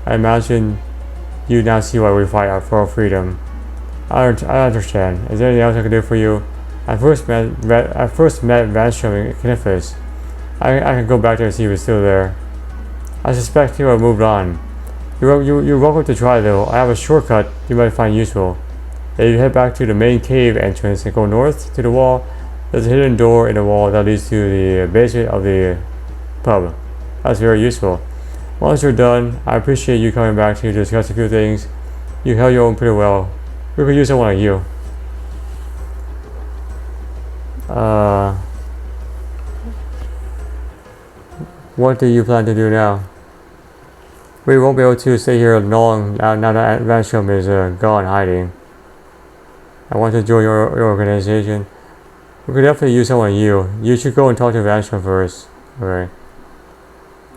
I imagine you now see why we fight for our freedom. I understand. Is there anything else I can do for you? I first met Vanstrom in Knifus. I can go back there and see if he's still there. I suspect he will have moved on. You're welcome to try though. I have a shortcut you might find useful. If you head back to the main cave entrance and go north to the wall, there's a hidden door in the wall that leads to the basement of the pub. That's very useful. Once you're done, I appreciate you coming back to discuss a few things. You held your own pretty well. We could use someone like you. What do you plan to do now? We won't be able to stay here long now that Vanstrom is gone hiding. I want to join your organization. We could definitely use someone like you. You should go and talk to Vanstrom first. Okay.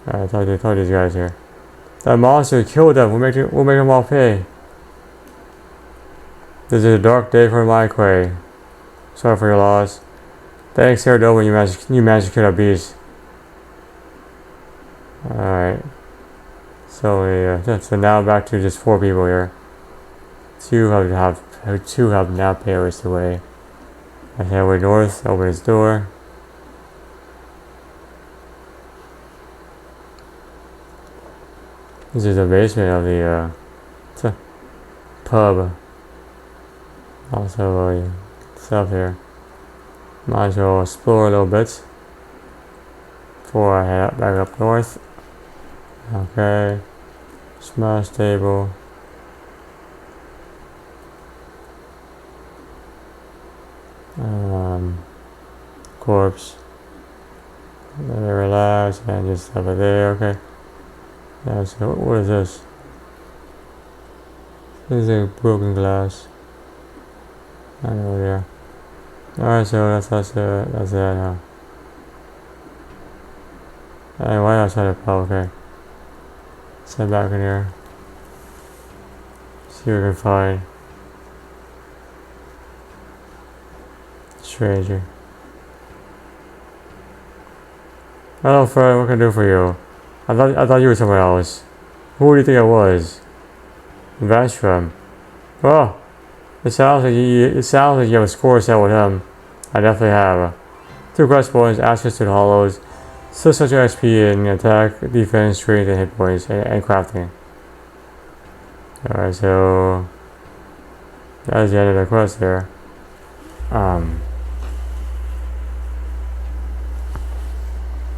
Talk to these guys here. That monster killed them. We'll make them all pay. This is a dark day for Myreque. Sorry for your loss. Thanks, Sarah, when you managed to kill that beast. Alright. So now back to just 4 people here. Two have now perished away. I head way north, open his door. This is the basement of the pub. Also stuff here. Might as well explore a little bit before I head back up north. Okay. Smash table. Corpse. Let it relax and just have it there. Okay. Now, so what is this? This is a broken glass. I know there. Alright, so that's it now. And why not try to pop? Okay. Send back in here. See what we can find. Stranger. Hello, friend. What can I do for you? I thought you were someone else. Who do you think I was? Vanished from. Oh, it sounds like you have a score set with him. I definitely have. 2 quest points, access to the hollows, still such XP in attack, defense, strength, and hit points, and crafting. Alright, so that is the end of the quest there.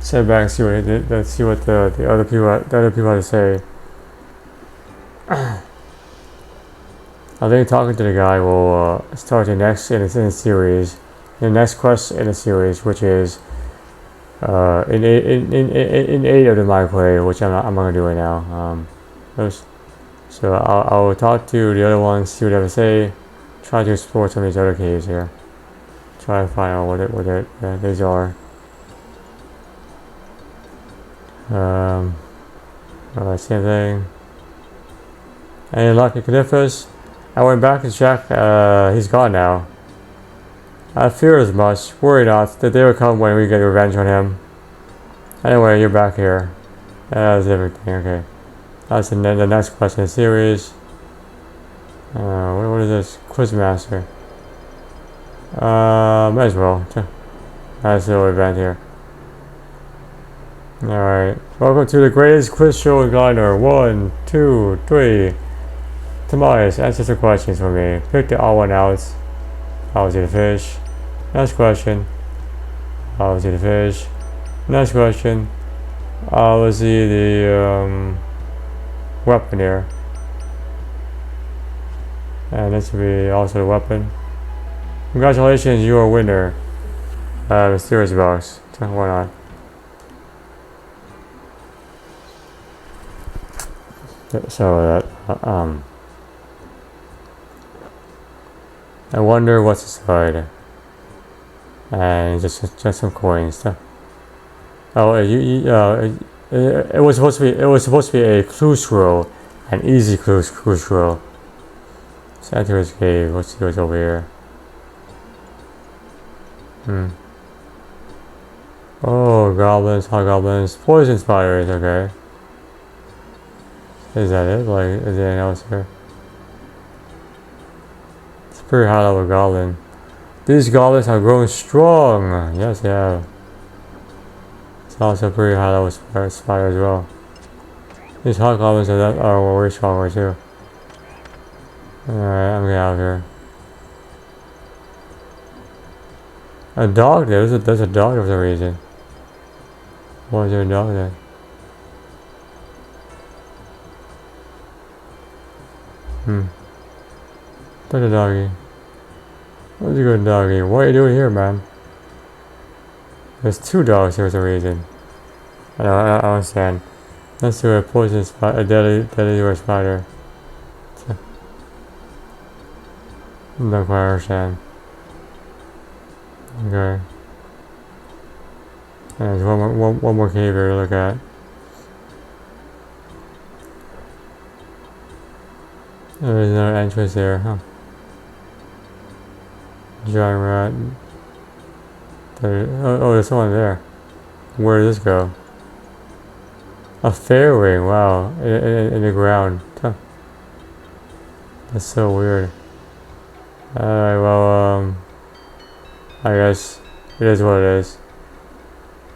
Sit back and see what let's see what the other people have to say. I think talking to the guy will start the next in the series, the next quest in the series, which is in 8 of the Myreque, which I'm not gonna do right now. So I'll talk to the other ones, see what they have to say, try to explore some of these other caves here, try to find out what these are. Same thing. Any luck in Canifus? I went back to check. He's gone now. I fear as much. Worry not. The day will come when we get revenge on him. Anyway, you're back here. That's everything. Okay. That's the next question in the series. What is this? Quizmaster. Might as well. That's the little event here. Alright. Welcome to the greatest quiz show in Ghana. 1, 2, 3. Tobias, answer some questions for me. Pick the odd one out. How was it a fish? Next question. How was it a fish? Next question. How was he the weapon here? And this will be also the weapon. Congratulations, you are a winner. Mysterious box. Why not? So that I wonder what's inside. And just some coins. Oh, it was supposed to be a clue scroll, an easy clue scroll. Let's enter this cave. Let's see what's over here. Oh, goblins, hobgoblins, poison spiders. Okay. Is that it? Like, is there anything else here? It's a pretty high level goblin. These goblins have grown strong. Yes, they have. It's also a pretty high level spider as well. These hobgoblins are way stronger too. Alright, I'm getting out of here. A dog there? There's a dog there for some reason. Why is there a dog there? Pet a doggy. What's a good doggy? What are you doing here, man? There's 2 dogs here for some reason. I don't understand. Let's do a poison spider, a deadly spider. Don't quite understand. Okay. There's one more cave here to look at. There's another entrance there, huh? Giant rat. There's someone there. Where does this go? A fairway, wow. In the ground. Huh. That's so weird. Alright, well, I guess it is what it is.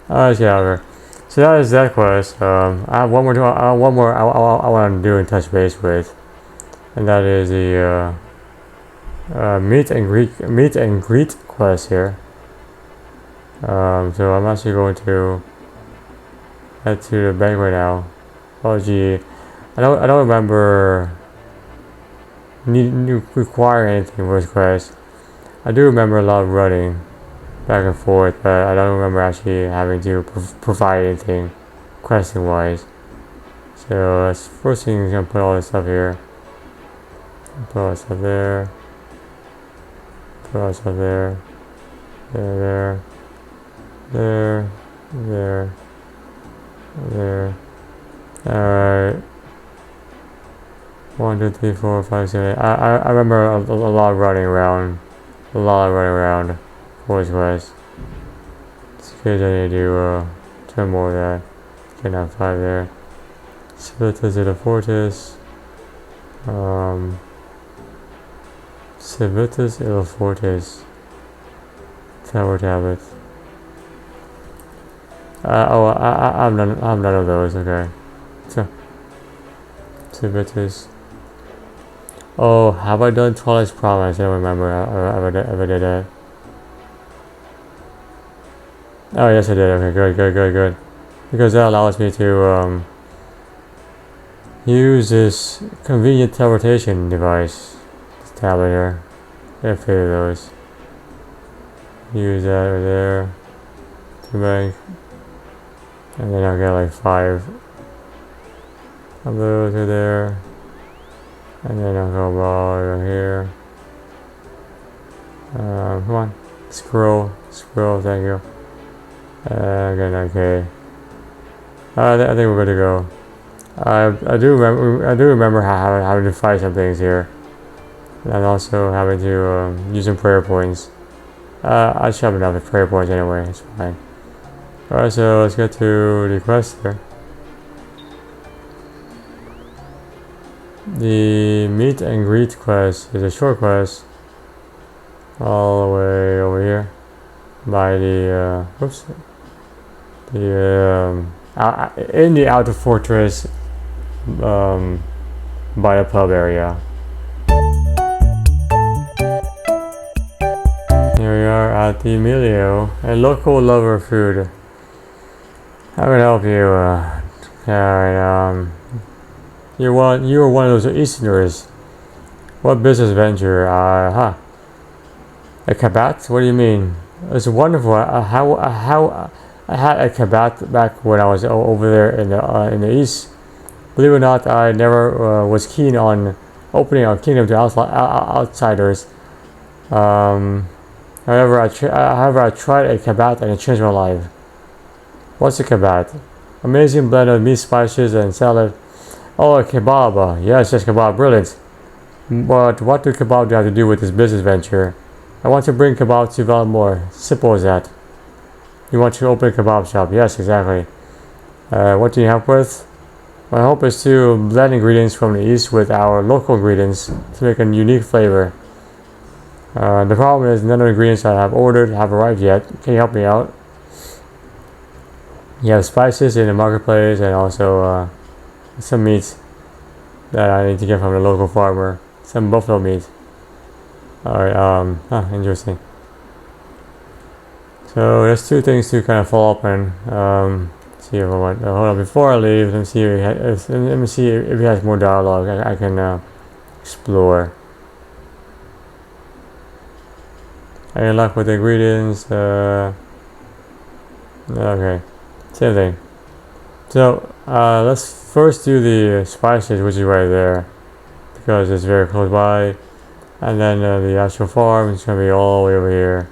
Let's get out of here. So that is that quest. I have one more I want to do and touch base with. And that is the meet and greet quest here. So I'm actually going to head to the bank right now Oh gee, I don't remember require anything for this quest. I do remember a lot of running back and forth, but I don't remember actually having to provide anything questing wise. So that's first thing, is gonna put all this stuff here. Put all this stuff there. Put all this stuff there. There. Alright. 1, 2, 3, 4, 5, 6, 7. I remember a lot of running around. A lot of running around for this quest. It's good. I need to do 10 more of that. Okay, now 5 there. Civitas of the Fortis. Civitas of the Fortis. Tower tablets. I'm none of those. Okay. So, Civitas. Oh, have I done Twilight's Promise? I don't remember. I ever did that. Oh yes, I did. Okay, good. Because that allows me to use this convenient teleportation device. This tablet here. I have 3 of those. Use that over there. To bank. And then I'll get like 5 of those are there. And then I'll go all over here. Come on. Scroll, thank you. Again, okay. I think we're good to go. I do remember having to fight some things here. And also having to use some prayer points. I should have enough prayer points anyway, it's fine. Alright, so let's get to the quest here. The meet and greet quest is a short quest all the way over here by the in the outer fortress by the pub area. Here we are at the Emilio, a local lover of food. How can I help you? You are one of those Easterners. What business venture? A kabat? What do you mean? It's wonderful. I had a kabat back when I was over there in the East. Believe it or not, I never was keen on opening our kingdom to outsiders. However, I tried a kabat and it changed my life. What's a kabat? Amazing blend of meat, spices, and salad. Oh, a kebab. Yes, kebab. Brilliant. But what do kebab have to do with this business venture? I want to bring kebab to Valmore. Simple as that. You want to open a kebab shop? Yes, exactly. What do you help with? My hope is to blend ingredients from the East with our local ingredients to make a unique flavor. The problem is none of the ingredients I have ordered have arrived yet. Can you help me out? You have spices in the marketplace and also some meat that I need to get from the local farmer. Some buffalo meat. Alright, interesting. So there's 2 things to kind of follow up on. See if I want. Hold on, before I leave, let me see if he has more dialogue I can explore. Any luck with the ingredients? Okay, same thing. So let's first do the spices, which is right there, because it's very close by, and then the actual farm is gonna be all the way over here.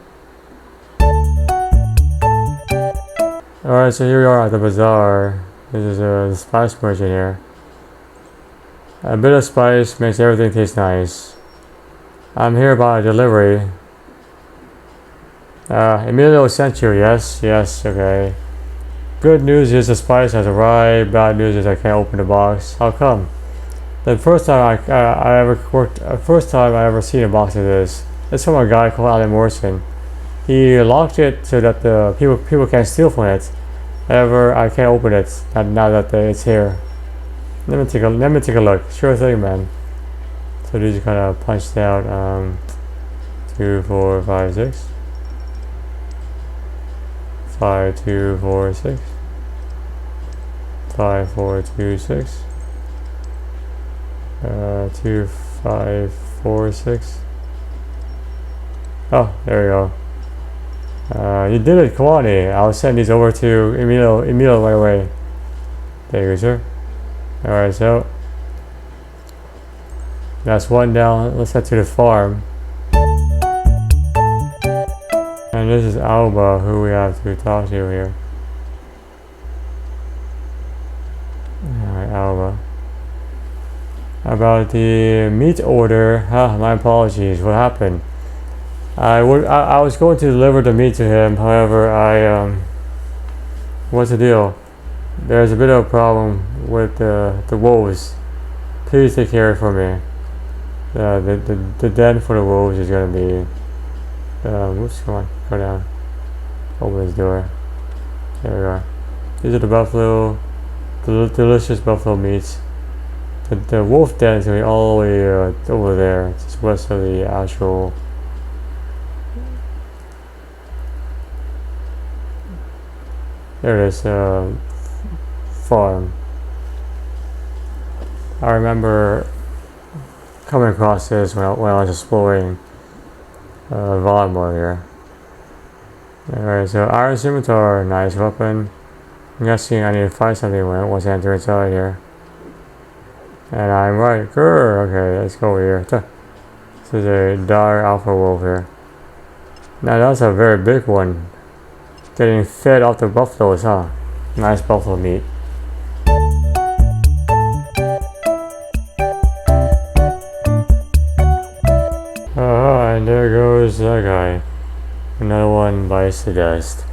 Alright, so here we are at the bazaar. This is the spice merchant here. A bit of spice makes everything taste nice. I'm here about a delivery. Emilio sent you, yes, okay. Good news is the spice has arrived. Bad news is I can't open the box. How come? The first time I ever seen a box of this. It's from a guy called Alan Morrison. He locked it so that the people can't steal from it. However, I can't open it now that it's here. Let me take a look. Sure thing, man. So these are kind of punched out. 2, 4, 5, 6. 5, 2, 4, 6. 5, 25426. 2546. Oh, there we go. You did it, Kwani. I'll send these over to Emilio right away. There you go, sir. Alright, so that's one down. Let's head to the farm. And this is Alba, who we have to talk to here. Alright, Alba. About the meat order. My apologies. What happened? I was going to deliver the meat to him. However, what's the deal? There's a bit of a problem with the wolves. Please take care for me. The den for the wolves is gonna be. Whoops! Come on, go down. Open this door. There we are. These are the buffalo, delicious buffalo meats. The wolf den is gonna be all the way over there, just west of the actual. There it is, farm. I remember coming across this when I was exploring volleyball here. Alright, so iron scimitar, nice weapon. I'm guessing I need to find something once I enter inside here. And I'm right. Grr, okay, let's go over here. This is a dire alpha wolf here. Now that's a very big one. Getting fed off the buffaloes, huh? Nice buffalo meat. And there goes that guy. Another one bites the dust.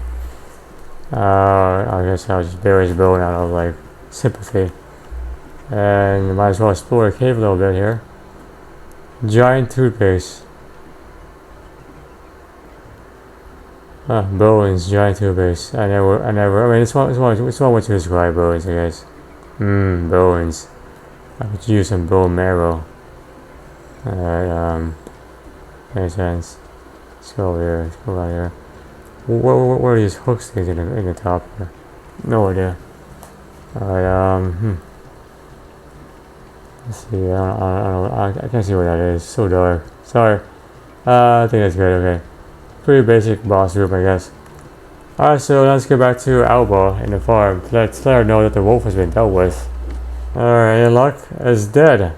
I guess I'll just bury his bone out of like sympathy. And might as well explore the cave a little bit here. Giant toothpaste. Bones, giant toothpaste. I mean, it's one way to describe bones, I guess. Bones. I could use some bone marrow. Alright, makes sense. Let's go over here, let's go around here. What are these hooks things in the top here? No idea. Alright, let's see, I don't know, I can't see what that is, it's so dark. Sorry. I think that's good, okay. Pretty basic boss room, I guess. Alright, so let's get back to Alba in the farm. Let's let her know that the wolf has been dealt with. Alright, any luck? It's dead.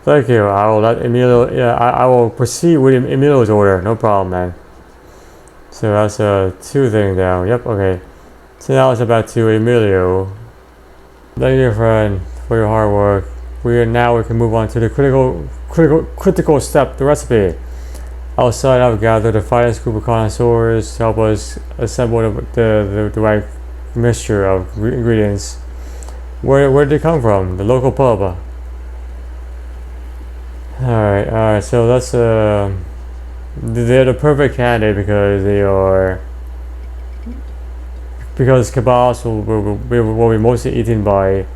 Thank you. I will let Emilio. Yeah, I will proceed with Emilio's order. No problem, man. So that's 2 things down. Yep. Okay. So now it's about to Emilio. Thank you, friend, for your hard work. We can move on to the critical step, the recipe. Outside, I've gathered the finest group of connoisseurs to help us assemble the right mixture of ingredients. Where did they come from? The local pub. Alright, so that's they're the perfect candidate because kebabs will be mostly eaten by,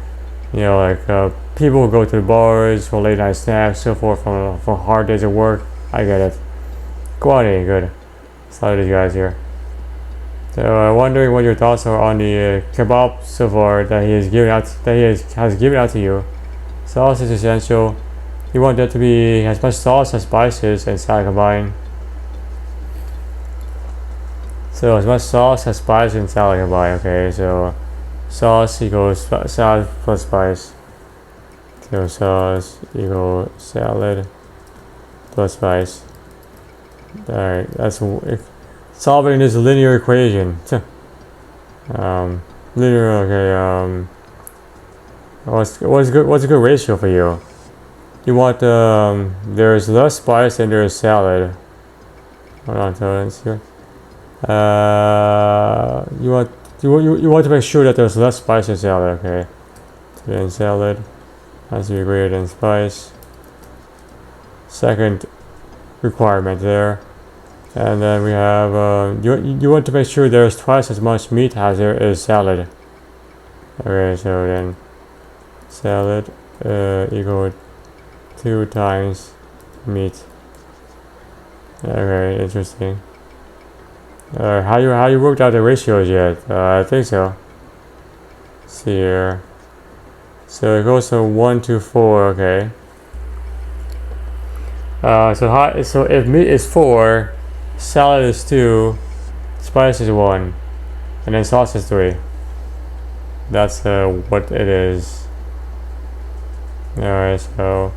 people who go to the bars for late night snacks, so forth, for hard days of work. I get it. Quality, good. It's a lot of these guys here. So I'm wondering what your thoughts are on the kebab so far that he has given out to you. Sauce is essential. You want that to be as much sauce as spices and salad combined. So as much sauce as spice and salad combined. Okay, so sauce equals salad plus spice. So sauce equals salad plus spice. Alright, that's solving this linear equation. Linear. Okay. What's a good ratio for you? You want there's less spice and there's salad. Hold on, let's here. You want to make sure that there's less spice in salad. Okay. So then salad has to be greater than spice. Second requirement there. And then we have you want to make sure there's twice as much meat as there is salad. Okay, so then salad equal 2 times meat. Okay, interesting. How you worked out the ratios yet? I think so. see here. So it goes from 1 to 4, okay. So if meat is 4, salad is 2, spice is 1, and then sauce is 3. That's what it is. Alright, so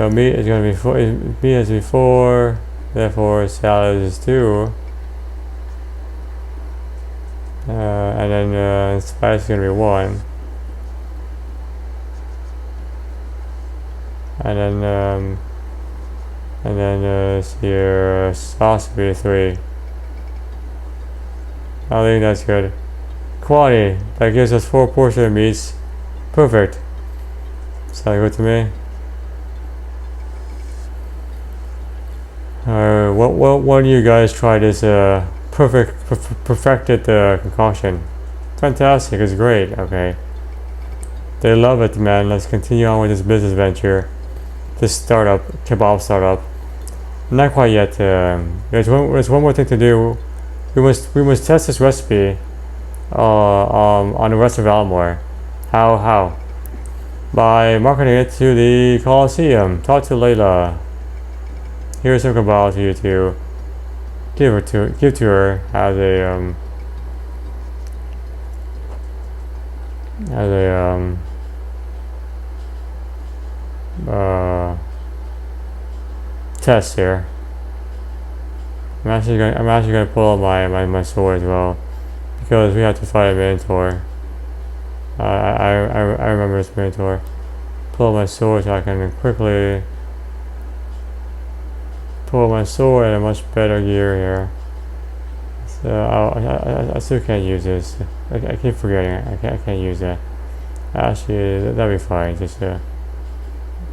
meat is gonna be 4. Meat has to be 4, therefore salad is 2. And then spice is gonna be 1. And then here sauce will be 3. I think that's good. Quality, that gives us 4 portions of meats. Perfect. Sounds good to me. When do you guys try this perfected concoction? Fantastic, it's great. Okay, they love it, man. Let's continue on with this business venture, this startup, kebab startup. Not quite yet. There's one more thing to do. We must test this recipe on the rest of Almore. How? By marketing it to the Coliseum. Talk to Layla. Here's some kebab to you to give to her as a test here. I'm actually gonna pull out my sword as well, because we have to fight a Minotaur. I remember this Minotaur. Pull out my sword so I can quickly pull out my sword in a much better gear here. So I still can't use this. I keep forgetting it. I can't use that. Actually, that'll be fine. Just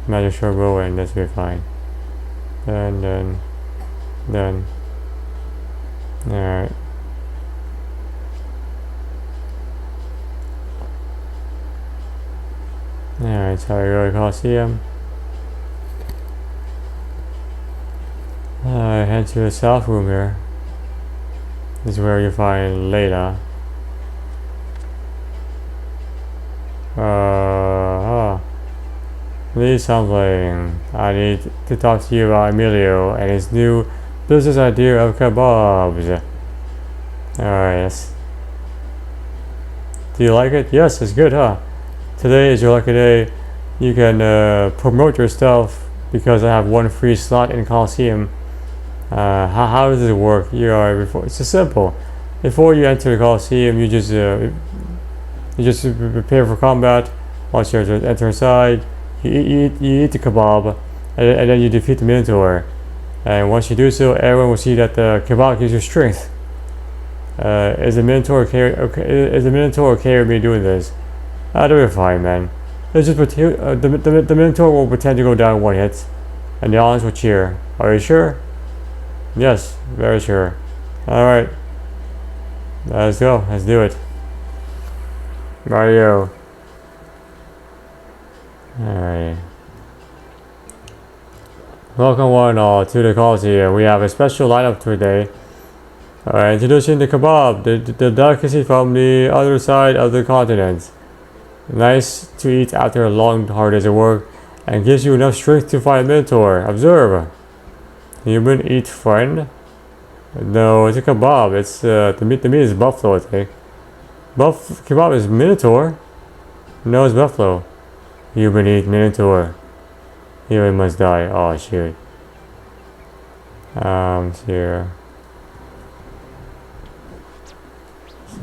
magic short bow and this will be fine. Then. Alright. Alright, so we go to Coliseum. Head to the south room here. This is where you find Layla. Leave something. I need to talk to you about Emilio and his new business idea of kebabs. Alright, yes. Do you like it? Yes, it's good, huh? Today is your lucky day. You can promote your stuff because I have 1 free slot in Coliseum. How does it work? It's just simple. Before you enter the Coliseum, you just prepare for combat. Once you enter inside, you eat the kebab, and then you defeat the Minotaur. And once you do so, everyone will see that the kebab gives you strength. Is the Minotaur okay with me doing this? They'll be fine, man. Let's just the Minotaur will pretend to go down 1 hit, and the audience will cheer. Are you sure? Yes, very sure. Alright. Let's go. Let's do it. Mario. Alright. Welcome one and all to the Coliseum. We have a special lineup today. Introducing the kebab, the delicacy from the other side of the continent. Nice to eat after a long hard day's work, and gives you enough strength to fight a Minotaur. Observe. Human eat friend? No, it's a kebab. It's the meat is buffalo, I think. Kebab is Minotaur. No, it's buffalo. Human eat Minotaur. Human must die. Oh shoot. Here.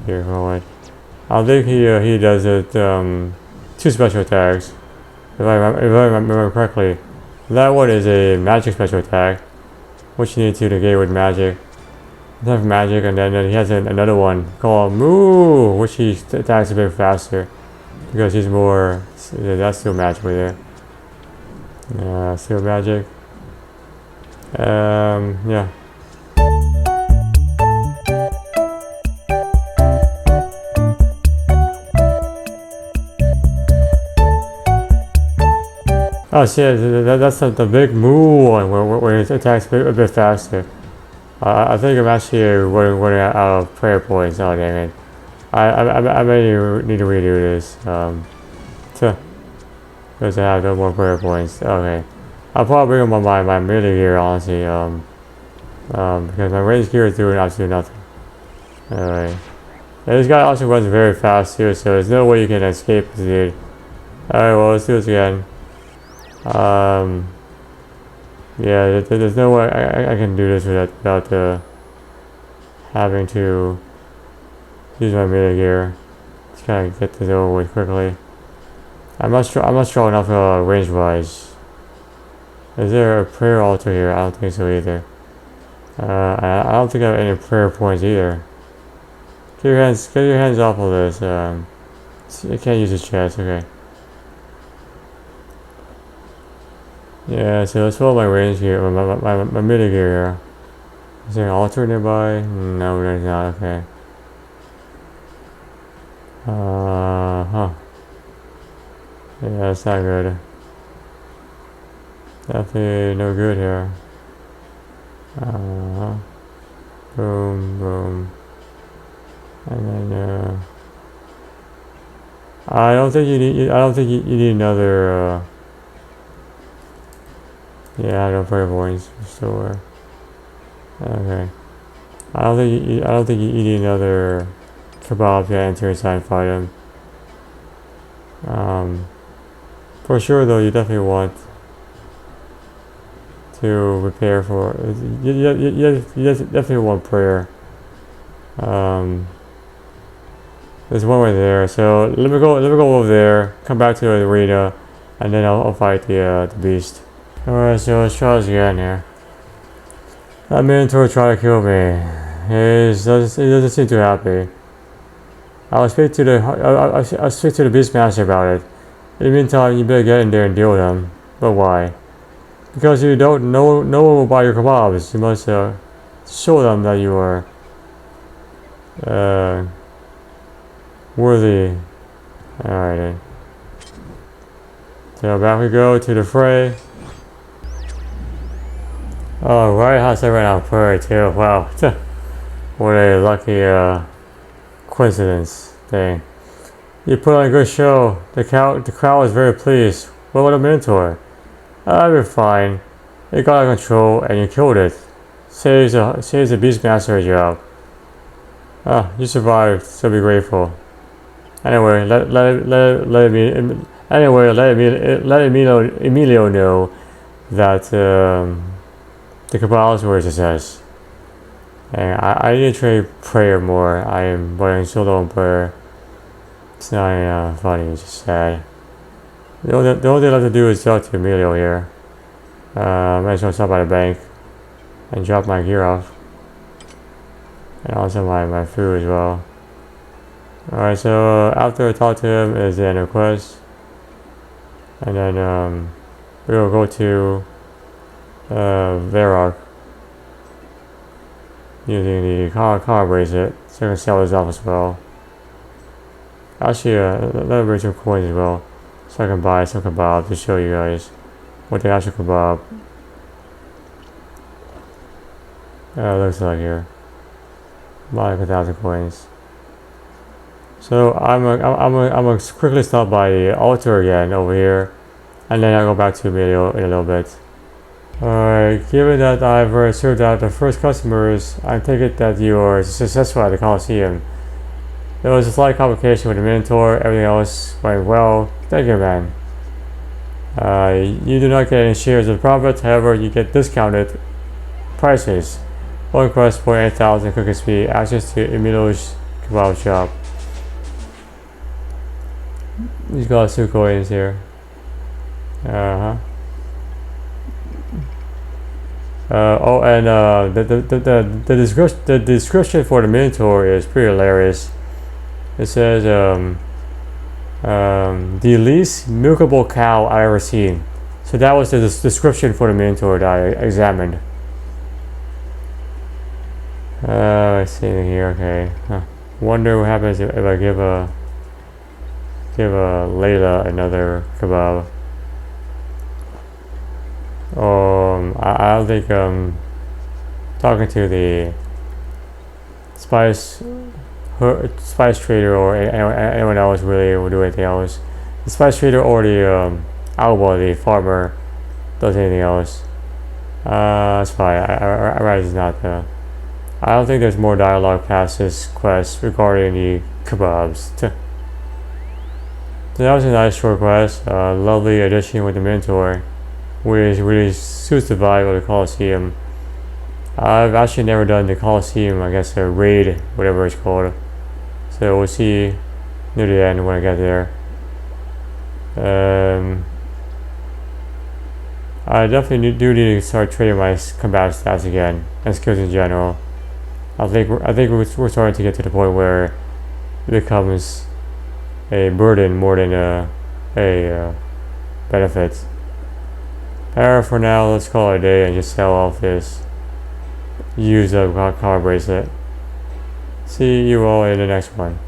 Here, forward. I think he does it 2 special attacks. If I remember correctly. That one is a magic special attack, which you need to negate with magic. Have magic, and then he has another one called Moo, which he attacks a bit faster because he's more. That's still magic right there. Still magic. Yeah. Oh shit, that's the big Moo one where it attacks a bit faster. I think I'm actually running out of prayer points. Oh dang it. I may need to redo this. Because I have no more prayer points. Okay. I'll probably bring up my melee gear, honestly. Because my range gear is doing absolutely nothing. Alright. And this guy also runs very fast too, so there's no way you can escape this dude. Alright, well, let's do this again. Yeah, there's no way I can do this without having to use my melee gear. Just kind of get this over with quickly. I'm not strong enough range-wise. Is there a prayer altar here? I don't think so either. I don't think I have any prayer points either. Get your hands off of this. You can't use this chest. Okay. Yeah, so let's follow my range here. My melee gear here. Is there an altar nearby? No, there's not. Okay. Huh. Yeah, that's not good. Definitely no good here. Boom, boom. And then, I don't think you need another, yeah, I don't prayer points restore. Okay. I don't think you need another kebab to enter inside and fight him. For sure though, you definitely want to prepare for. You definitely want prayer. There's one right there. So let me go over there. Come back to the arena, and then I'll fight the beast. All right, so let's try this again here. That Minotaur tried to kill me. He doesn't seem too happy. I'll speak to the Beastmaster about it. In the meantime, you better get in there and deal with him. But why? Because you don't know, no one will buy your kebabs. You must show them that you are worthy. Alright then. So back we go to the fray. Oh, right house I ran out of prayer too. Wow. What a lucky coincidence thing. You put on a good show. The crowd was very pleased. What about the Minotaur? You're fine. It got out of control and you killed it. Saves the Beastmaster a job. You survived, so be grateful. Anyway, let Emilio know that the Cabals were a success. And I need to trade prayer more. I am running so low on prayer. It's not funny, it's just sad. The only thing I have to do is talk to Emilio here. I might as well stop by the bank and drop my gear off. And also my food as well. Alright, so after I talk to him is the end of quest. And then we will go to Varrock using the car bracelet. So I can sell this off as well. Actually, let me bring some coins as well. So I can buy some kebab to show you guys what the actual kebab looks like here. Buy like 1,000 coins. So I'm gonna quickly stop by the altar again over here, and then I'll go back to Emilio in a little bit. Alright, given that I've served out the first customers, I take it that you are successful at the Coliseum. There was a slight complication with the Minotaur, everything else went well. Thank you, man. You do not get any shares of the profit, however, you get discounted prices. One quest for 8,000 cookies fee, access to Emilio's kebab shop. He's got 2 coins here. The description for the Minotaur is pretty hilarious. It says, the least milkable cow I ever seen. So that was the description for the Minotaur that I examined. Let's see here. Okay. Wonder what happens if I give Layla another kebab. I don't think talking to the spice spice trader or anyone else really will do anything else. The spice trader or the outlaw, the farmer, does anything else. That's fine. I realize it's not the. I don't think there's more dialogue past this quest regarding the kebabs. So that was a nice short quest. Lovely addition with the Minotaur, which really suits the vibe of the Coliseum. I've actually never done the Coliseum, I guess a raid, whatever it's called. So we'll see near the end when I get there. I definitely do need to start trading my combat stats again and skills in general. I think we're starting to get to the point where it becomes a burden more than a benefit. For now, let's call it a day and just sell off this used car bracelet. See you all in the next one.